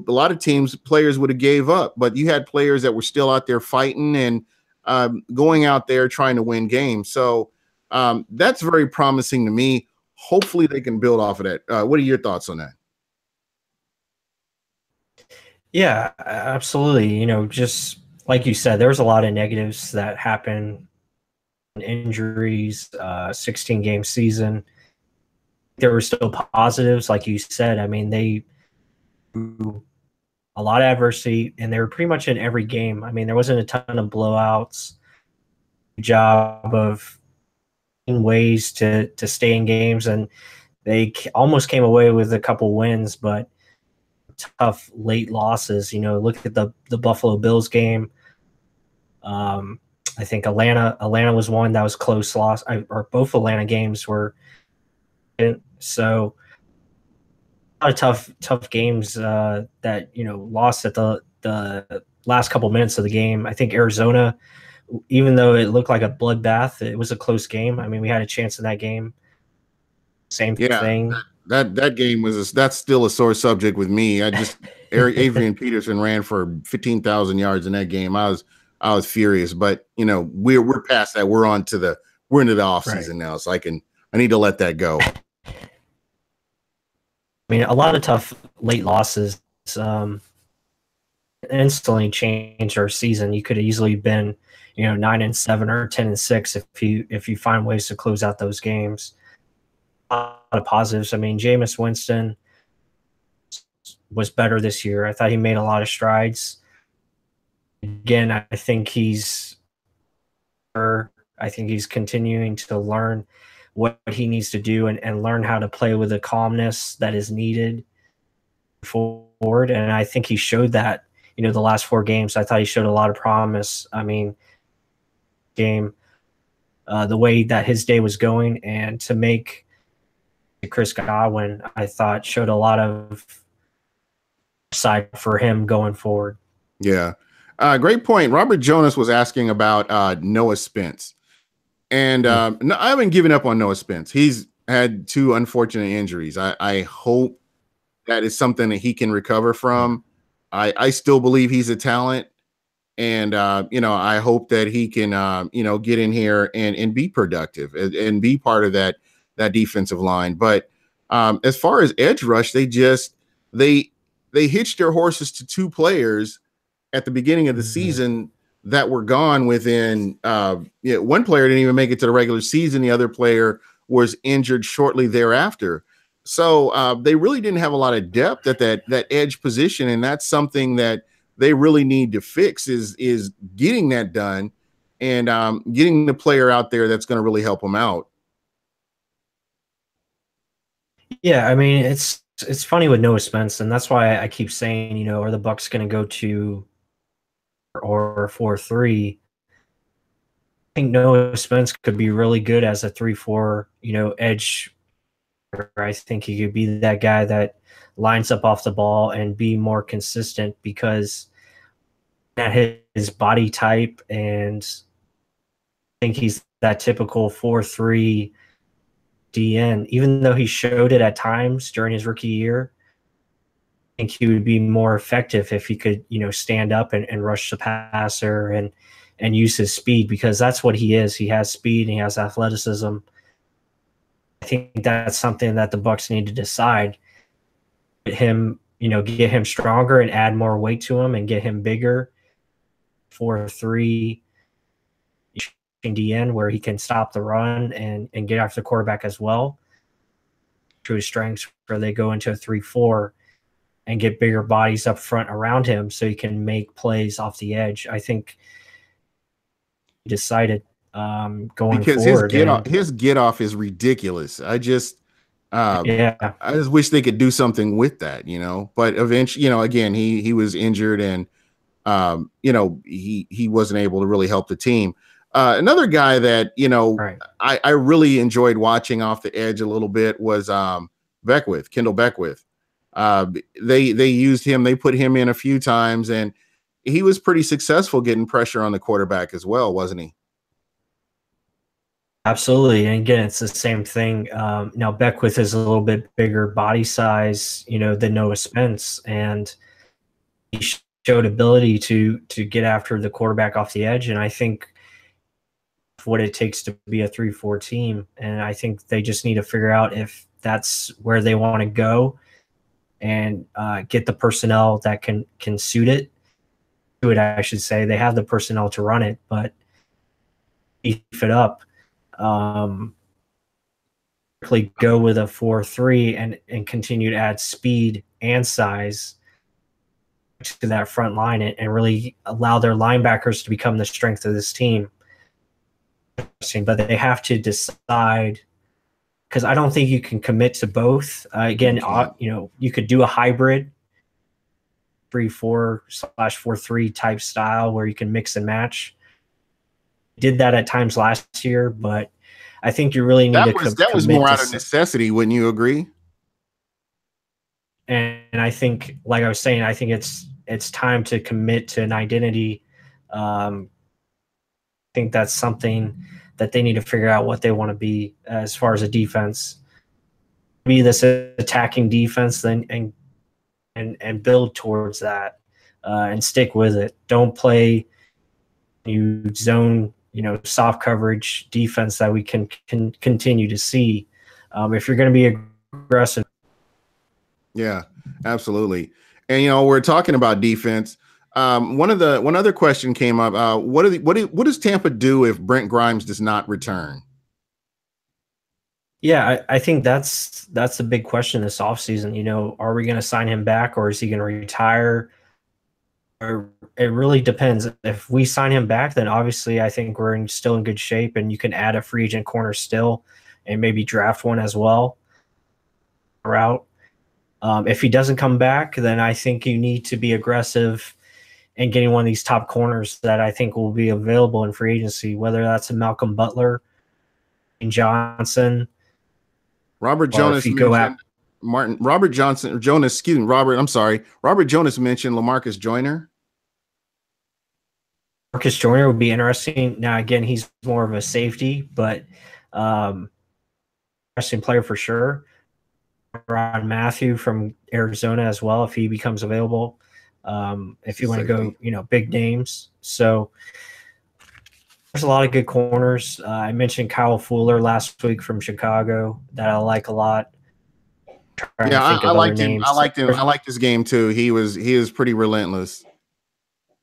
lot of teams, players would have gave up, but you had players that were still out there fighting and going out there trying to win games. So that's very promising to me. Hopefully they can build off of that. What are your thoughts on that? Yeah, absolutely. Just like you said, there's a lot of negatives that happen, injuries, 16-game season. There were still positives, like you said. I mean, they drew a lot of adversity, and they were pretty much in every game. I mean, there wasn't a ton of blowouts. Job of ways to stay in games, and they almost came away with a couple wins, but tough late losses. Look at the Buffalo Bills game. I think Atlanta was one that was close loss, or both Atlanta games were. So a lot of tough games that lost at the last couple minutes of the game. I think Arizona, even though it looked like a bloodbath, it was a close game. I mean, we had a chance in that game. Same thing. That game that's still a sore subject with me. Adrian Peterson ran for 15,000 yards in that game. I was furious, but we're past that. We're into the off season now, so I need to let that go. I mean, a lot of tough late losses instantly changed our season. You could have easily been, 9-7 or 10-6 if you find ways to close out those games. A lot of positives. I mean, Jameis Winston was better this year. I thought he made a lot of strides. Again, I think he's continuing to learn. what he needs to do and learn how to play with the calmness that is needed forward. And I think he showed that, the last 4 games. I thought he showed a lot of promise. I mean, game, the way that his day was going, and to make Chris Godwin, I thought showed a lot of side for him going forward. Yeah. Great point. Robert Jonas was asking about Noah Spence. And no, I haven't given up on Noah Spence. He's had 2 unfortunate injuries. I hope that is something that he can recover from. I still believe he's a talent. And, I hope that he can, get in here and be productive and be part of that defensive line. But as far as edge rush, they hitched their horses to 2 players at the beginning of the season that were gone within one player didn't even make it to the regular season. The other player was injured shortly thereafter. So they really didn't have a lot of depth at that edge position. And that's something that they really need to fix is getting that done and getting the player out there that's going to really help them out. Yeah, I mean, it's funny with Noah Spence, and that's why I keep saying, are the Bucs going to go to or 4-3? I think Noah Spence could be really good as a 3-4, edge. I think he could be that guy that lines up off the ball and be more consistent, because at his body type, and I think he's that typical 4-3 DN. Even though he showed it at times during his rookie year, I think he would be more effective if he could, stand up and rush the passer and use his speed, because that's what he is. He has speed and he has athleticism. I think that's something that the Bucs need to decide. Get him stronger and add more weight to him and get him bigger. 4-3 DN where he can stop the run and get after the quarterback as well. To his strengths, where they go into a 3-4 and get bigger bodies up front around him so he can make plays off the edge. I think he decided going because forward. His get off is ridiculous. I just wish they could do something with that, but eventually, again, he was injured and, he wasn't able to really help the team. Another guy that, right. I really enjoyed watching off the edge a little bit was Kendall Beckwith. They used him. They put him in a few times, and he was pretty successful getting pressure on the quarterback as well, wasn't he? Absolutely. And again, it's the same thing. Now Beckwith is a little bit bigger body size, than Noah Spence, and he showed ability to get after the quarterback off the edge. And I think what it takes to be a 3-4 team. And I think they just need to figure out if that's where they want to go and get the personnel that can suit it. I should say they have the personnel to run it, but beef it up. Go with a 4-3 and continue to add speed and size to that front line and really allow their linebackers to become the strength of this team. But they have to decide, because I don't think you can commit to both. Again, you could do a hybrid 3-4/4-3 type style where you can mix and match. Did that at times last year, but I think you really need that was more out of necessity. Wouldn't you agree? And I think, like I was saying, I think it's time to commit to an identity. I think that's something that they need to figure out what they want to be as far as a defense. Be this attacking defense, then and build towards that and stick with it. Don't play zone, soft coverage defense that we can continue to see. If you're going to be aggressive. Yeah, absolutely. And, we're talking about defense. One other question came up. What does Tampa do if Brent Grimes does not return? Yeah, I think that's the big question this offseason. Are we going to sign him back, or is he going to retire? Or it really depends. If we sign him back, then obviously I think we're still in good shape, and you can add a free agent corner still. and maybe draft one as well. Route. If he doesn't come back, then I think you need to be aggressive in getting one of these top corners that I think will be available in free agency, whether that's a Malcolm Butler, Johnson, Robert or if Jonas you go out. mentioned Robert Jonas, excuse me, Robert, I'm sorry. Robert Jonas mentioned LaMarcus Joyner. Marcus Joyner would be interesting. Now, again, he's more of a safety, but interesting player for sure. Ron Matthew from Arizona as well, if he becomes available. If you want to go, big names. So there's a lot of good corners. I mentioned Kyle Fuller last week from Chicago that I like a lot. Yeah, I liked him. I liked him. I liked his game too. He was pretty relentless.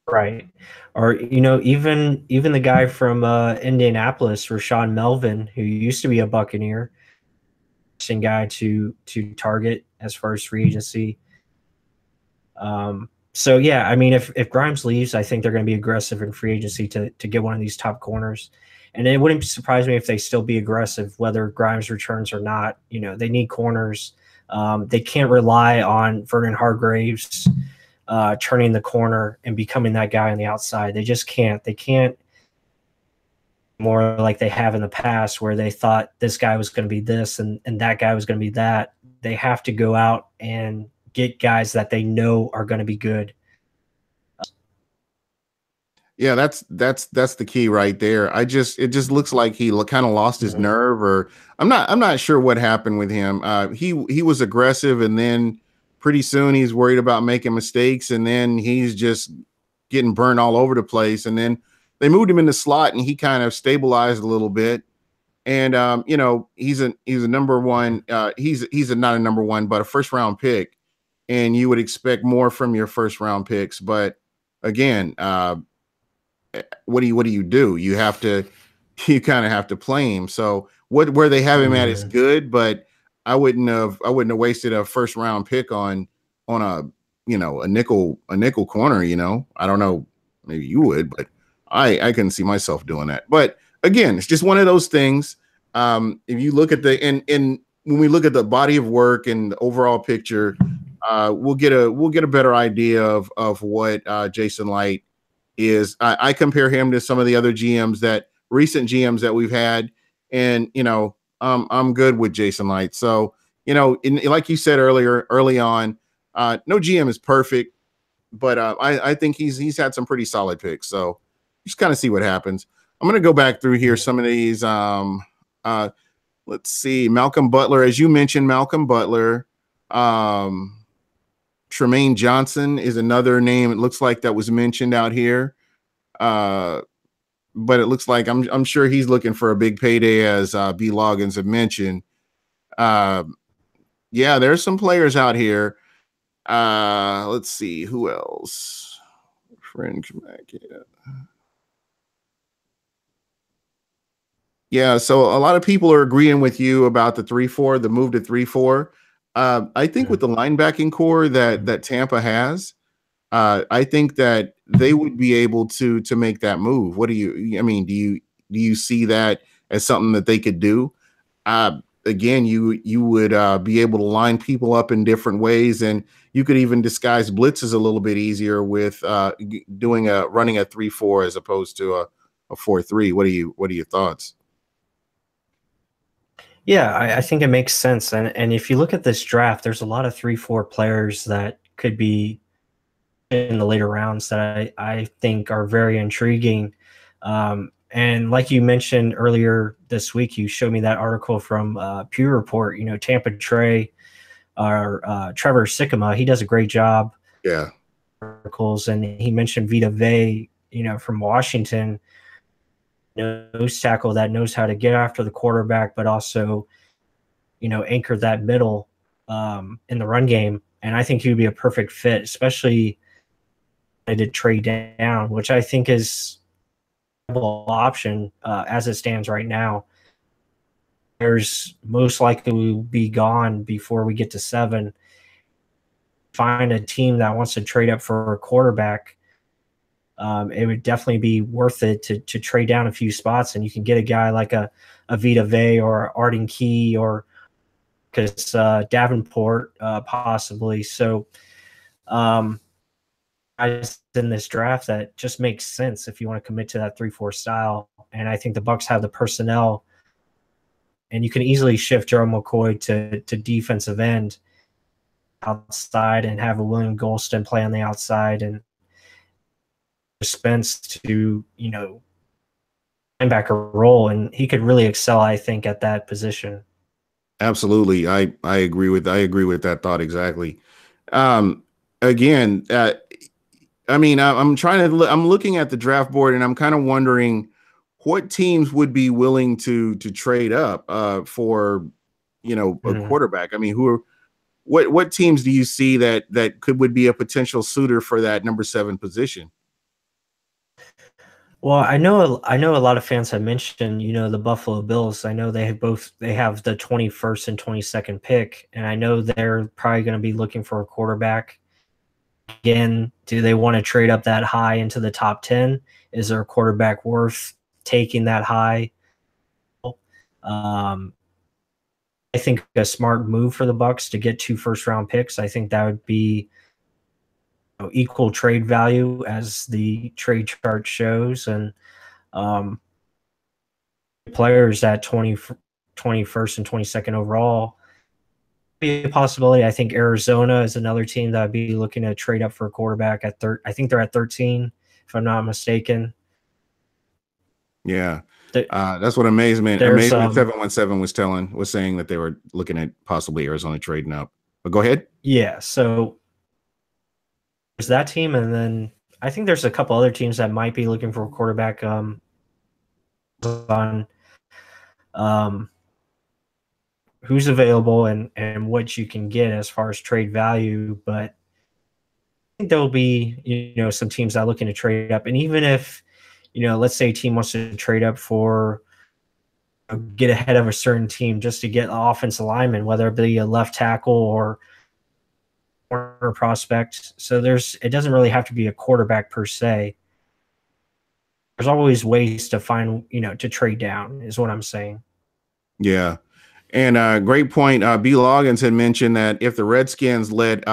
Right. Or, even the guy from Indianapolis, Rashawn Melvin, who used to be a Buccaneer, interesting guy to target as far as free agency. So yeah, I mean, if Grimes leaves, I think they're going to be aggressive in free agency to get one of these top corners. And it wouldn't surprise me if they still be aggressive, whether Grimes returns or not. They need corners. They can't rely on Vernon Hargreaves turning the corner and becoming that guy on the outside. They just can't. They can't more like they have in the past where they thought this guy was going to be this and that guy was going to be that. They have to go out and get guys that they know are going to be good. Yeah, that's the key right there. It just looks like he kind of lost his nerve, or I'm not sure what happened with him. He was aggressive, and then pretty soon he's worried about making mistakes, and then he's just getting burned all over the place. And then they moved him in the slot, and he kind of stabilized a little bit. And he's a number one. He's not a number one, but a first round pick, and you would expect more from your first round picks. But again, what do you do? You kind of have to play him. So where they have him at is good, but I wouldn't have wasted a first round pick on a nickel corner. I don't know, maybe you would, but I couldn't see myself doing that. But again, it's just one of those things. If you look at and when we look at the body of work and the overall picture, we'll get a better idea of what Jason Licht is. I compare him to some of the other recent GMs that we've had, and I'm good with Jason Licht. So like you said early on, no GM is perfect, but I think he's had some pretty solid picks. So just kind of see what happens. I'm going to go back through here some of these. Let's see, Malcolm Butler, as you mentioned, Malcolm Butler. Tremaine Johnson is another name. It looks like that was mentioned out here. But it looks like I'm sure he's looking for a big payday, as B. Loggins have mentioned. Yeah, there's some players out here. Let's see, who else? Friend back. Yeah, so a lot of people are agreeing with you about the 3-4, the move to 3-4. I think with the linebacking core that Tampa has, I think that they would be able to make that move. Do you see that as something that they could do? Again, you would be able to line people up in different ways, and you could even disguise blitzes a little bit easier with running a 3-4 as opposed to a 4-3. What are your thoughts? Yeah, I think it makes sense. And if you look at this draft, there's a lot of 3-4 players that could be in the later rounds that I think are very intriguing. And like you mentioned earlier this week, you showed me that article from Pew Report, Tampa Trey or Trevor Sikkema. He does a great job. Yeah. Articles, and he mentioned Vita Vea, from Washington, nose tackle that knows how to get after the quarterback, but also, anchor that middle in the run game. And I think he would be a perfect fit, especially they did trade down, which I think is a viable option as it stands right now. There's most likely will be gone before we get to 7. Find a team that wants to trade up for a quarterback. it would definitely be worth it to trade down a few spots, and you can get a guy like a Vita Vey or Arden Key or because Davenport possibly. So guys in this draft that just makes sense if you want to commit to that 3-4 style. And I think the Bucs have the personnel, and you can easily shift Gerald McCoy to defensive end outside and have a William Golston play on the outside and Spence to, linebacker role. And he could really excel, I think, at that position. Absolutely. I agree with that thought exactly. Again, I'm looking at the draft board and I'm kind of wondering what teams would be willing to trade up for, a quarterback. I mean, what teams do you see that would be a potential suitor for that number 7 position? Well, I know a lot of fans have mentioned, the Buffalo Bills. I know they have the 21st and 22nd pick, and I know they're probably going to be looking for a quarterback. Again, do they want to trade up that high into the top 10? Is there a quarterback worth taking that high? I think a smart move for the Bucs to get 2 first-round picks. I think that would be equal trade value as the trade chart shows, and players at 21st and 22nd overall be a possibility. I think Arizona is another team that would be looking to trade up for a quarterback at I think they're at 13, if I'm not mistaken. Yeah. That's what Amazement 717 was saying that they were looking at possibly Arizona trading up. But go ahead. Yeah, so there's that team, and then I think there's a couple other teams that might be looking for a quarterback on who's available and what you can get as far as trade value. But I think there'll be, some teams that are looking to trade up. And even if, let's say a team wants to trade up for get ahead of a certain team just to get an offensive lineman, whether it be a left tackle or corner prospect. So it doesn't really have to be a quarterback per se. There's always ways to find, to trade down is what I'm saying. Yeah. And great point. B. Loggins had mentioned that if the Redskins let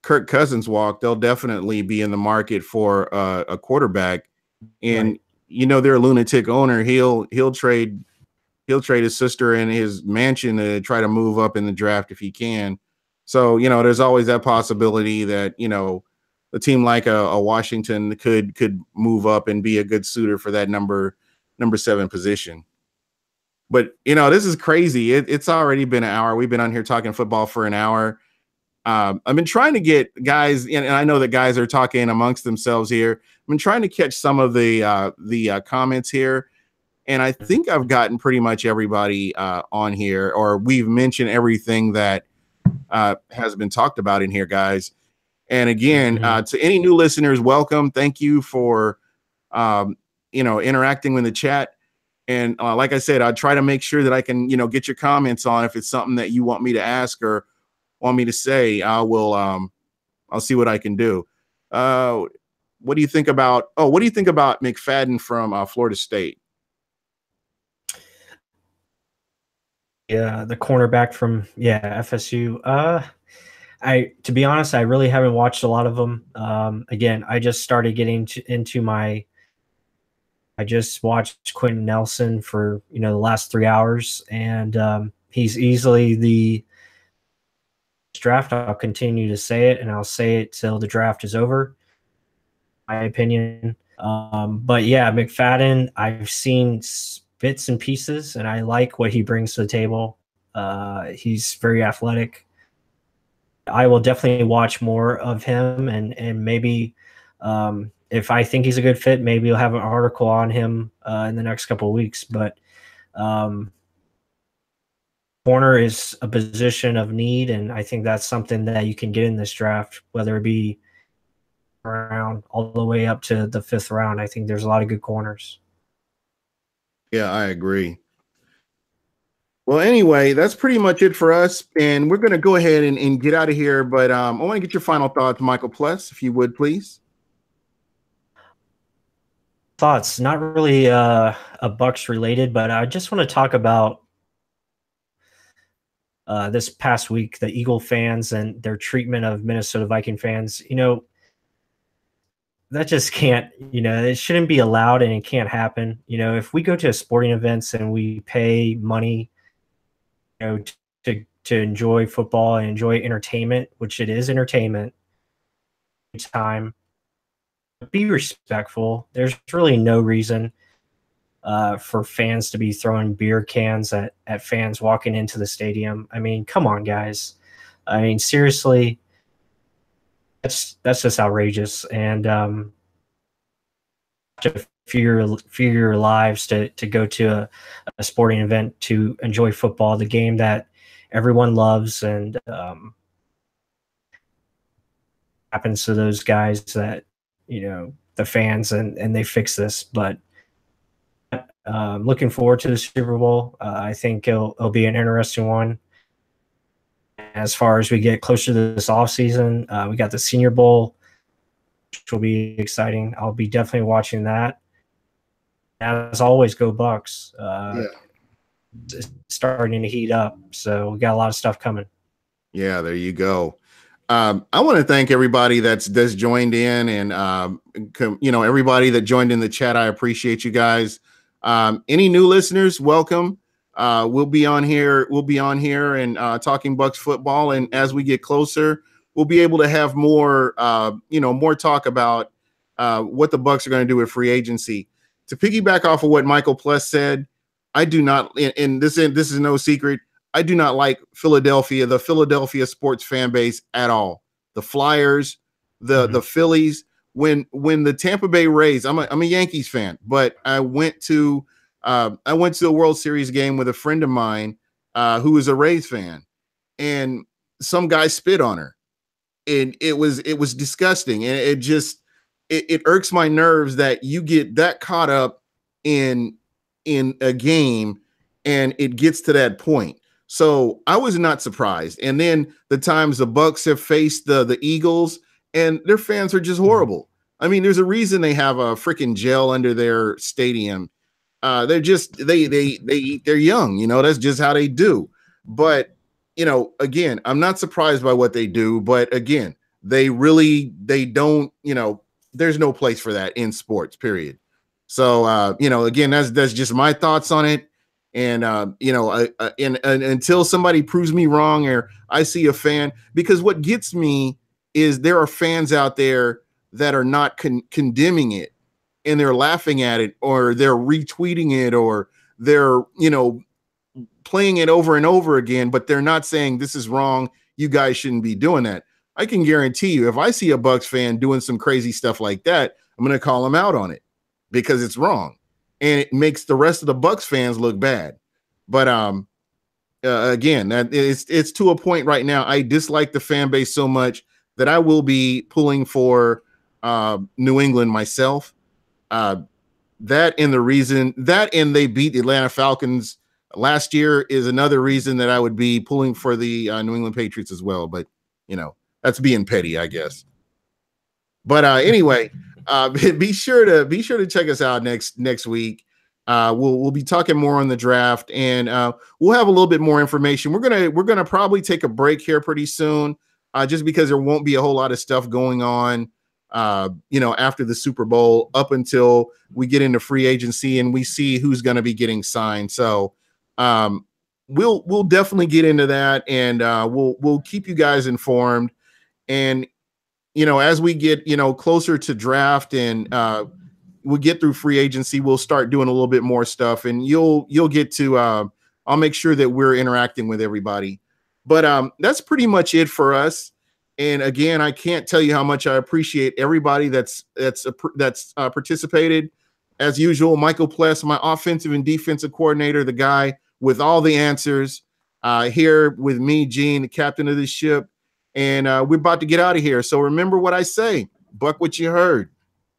Kirk Cousins walk, they'll definitely be in the market for a quarterback. And right. Their lunatic owner, he'll trade his sister and his mansion to try to move up in the draft if he can. So there's always that possibility that a team like a Washington could move up and be a good suitor for that number 7 position. But, this is crazy. It's already been an hour. We've been on here talking football for an hour. I've been trying to get guys, and I know that guys are talking amongst themselves here. I've been trying to catch some of the comments here, and I think I've gotten pretty much everybody on here, or we've mentioned everything that has been talked about in here, guys. And again, to any new listeners, welcome. Thank you for, interacting with the chat. And like I said, I try to make sure that I can, get your comments on. If it's something that you want me to ask or want me to say, I'll see what I can do. What do you think about McFadden from Florida State? Yeah, the cornerback from FSU. To be honest, I really haven't watched a lot of them. Again, I just started getting I just watched Quentin Nelson for the last 3 hours, and he's easily the draft. I'll continue to say it, and I'll say it till the draft is over. My opinion. But yeah, McFadden, I've seen bits and pieces, and I like what he brings to the table. He's very athletic. I will definitely watch more of him, and maybe if I think he's a good fit, maybe you'll have an article on him in the next couple of weeks. But corner is a position of need, and I think that's something that you can get in this draft, whether it be around all the way up to the 5th round. I think there's a lot of good corners. Yeah, I agree. Well, anyway, that's pretty much it for us, and we're going to go ahead and get out of here. But I want to get your final thoughts, Michael Pless, if you would, please. thoughts. Not really a Bucs related, but I just want to talk about this past week, the Eagle fans and their treatment of Minnesota Viking fans. That just can't, it shouldn't be allowed and it can't happen. If we go to sporting events and we pay money, to enjoy football and enjoy entertainment, which it is entertainment time, be respectful. There's really no reason for fans to be throwing beer cans at fans walking into the stadium. I mean, come on, guys. I mean, seriously, that's just outrageous. And to fear your lives to go to a sporting event to enjoy football, the game that everyone loves, and happens to those guys that the fans, and they fix this. But looking forward to the Super Bowl. I think it'll be an interesting one. As far as we get closer to this offseason, we got the Senior Bowl, which will be exciting. I'll be definitely watching that. As always, go Bucs. It's starting to heat up, so we got a lot of stuff coming. Yeah, there you go. I want to thank everybody that's joined in, and everybody that joined in the chat. I appreciate you guys. Any new listeners, welcome. We'll be on here and talking Bucs football. And as we get closer, we'll be able to have more, more talk about what the Bucs are going to do with free agency. To piggyback off of what Michael Pless said, I do not, and this is no secret, I do not like the Philadelphia sports fan base at all. The Flyers, the Phillies. When the Tampa Bay Rays, I'm a Yankees fan, but I went to a World Series game with a friend of mine who is a Rays fan, and some guy spit on her, and it was disgusting, and it irks my nerves that you get that caught up in a game and it gets to that point. So I was not surprised. And then the times the Bucs have faced the Eagles, and their fans are just horrible. I mean, there's a reason they have a freaking gel under their stadium. They're just they're young, that's just how they do. But again, I'm not surprised by what they do, but again, they don't, there's no place for that in sports, period. So again, that's just my thoughts on it. And until somebody proves me wrong, or I see a fan, because what gets me is there are fans out there that are not condemning it, and they're laughing at it, or they're retweeting it, or they're playing it over and over again, but they're not saying this is wrong, you guys shouldn't be doing that. I can guarantee you, if I see a Bucs fan doing some crazy stuff like that, I'm going to call them out on it because it's wrong, and it makes the rest of the Bucs fans look bad. But again, that it's to a point right now. I dislike the fan base so much that I will be pulling for New England myself. That and they beat the Atlanta Falcons last year is another reason that I would be pulling for the New England Patriots as well. But that's being petty, I guess. But anyway, be sure to check us out next week. We'll be talking more on the draft, and we'll have a little bit more information. We're gonna probably take a break here pretty soon, just because there won't be a whole lot of stuff going on, after the Super Bowl, up until we get into free agency and we see who's going to be getting signed. So we'll definitely get into that, and we'll keep you guys informed. And as we get closer to draft, and we'll get through free agency, we'll start doing a little bit more stuff, and you'll get to I'll make sure that we're interacting with everybody. But that's pretty much it for us. And again, I can't tell you how much I appreciate everybody that's participated. As usual, Michael Pless, my offensive and defensive coordinator, the guy with all the answers, here with me, Gene, the captain of this ship. And we're about to get out of here. So remember what I say, buck what you heard.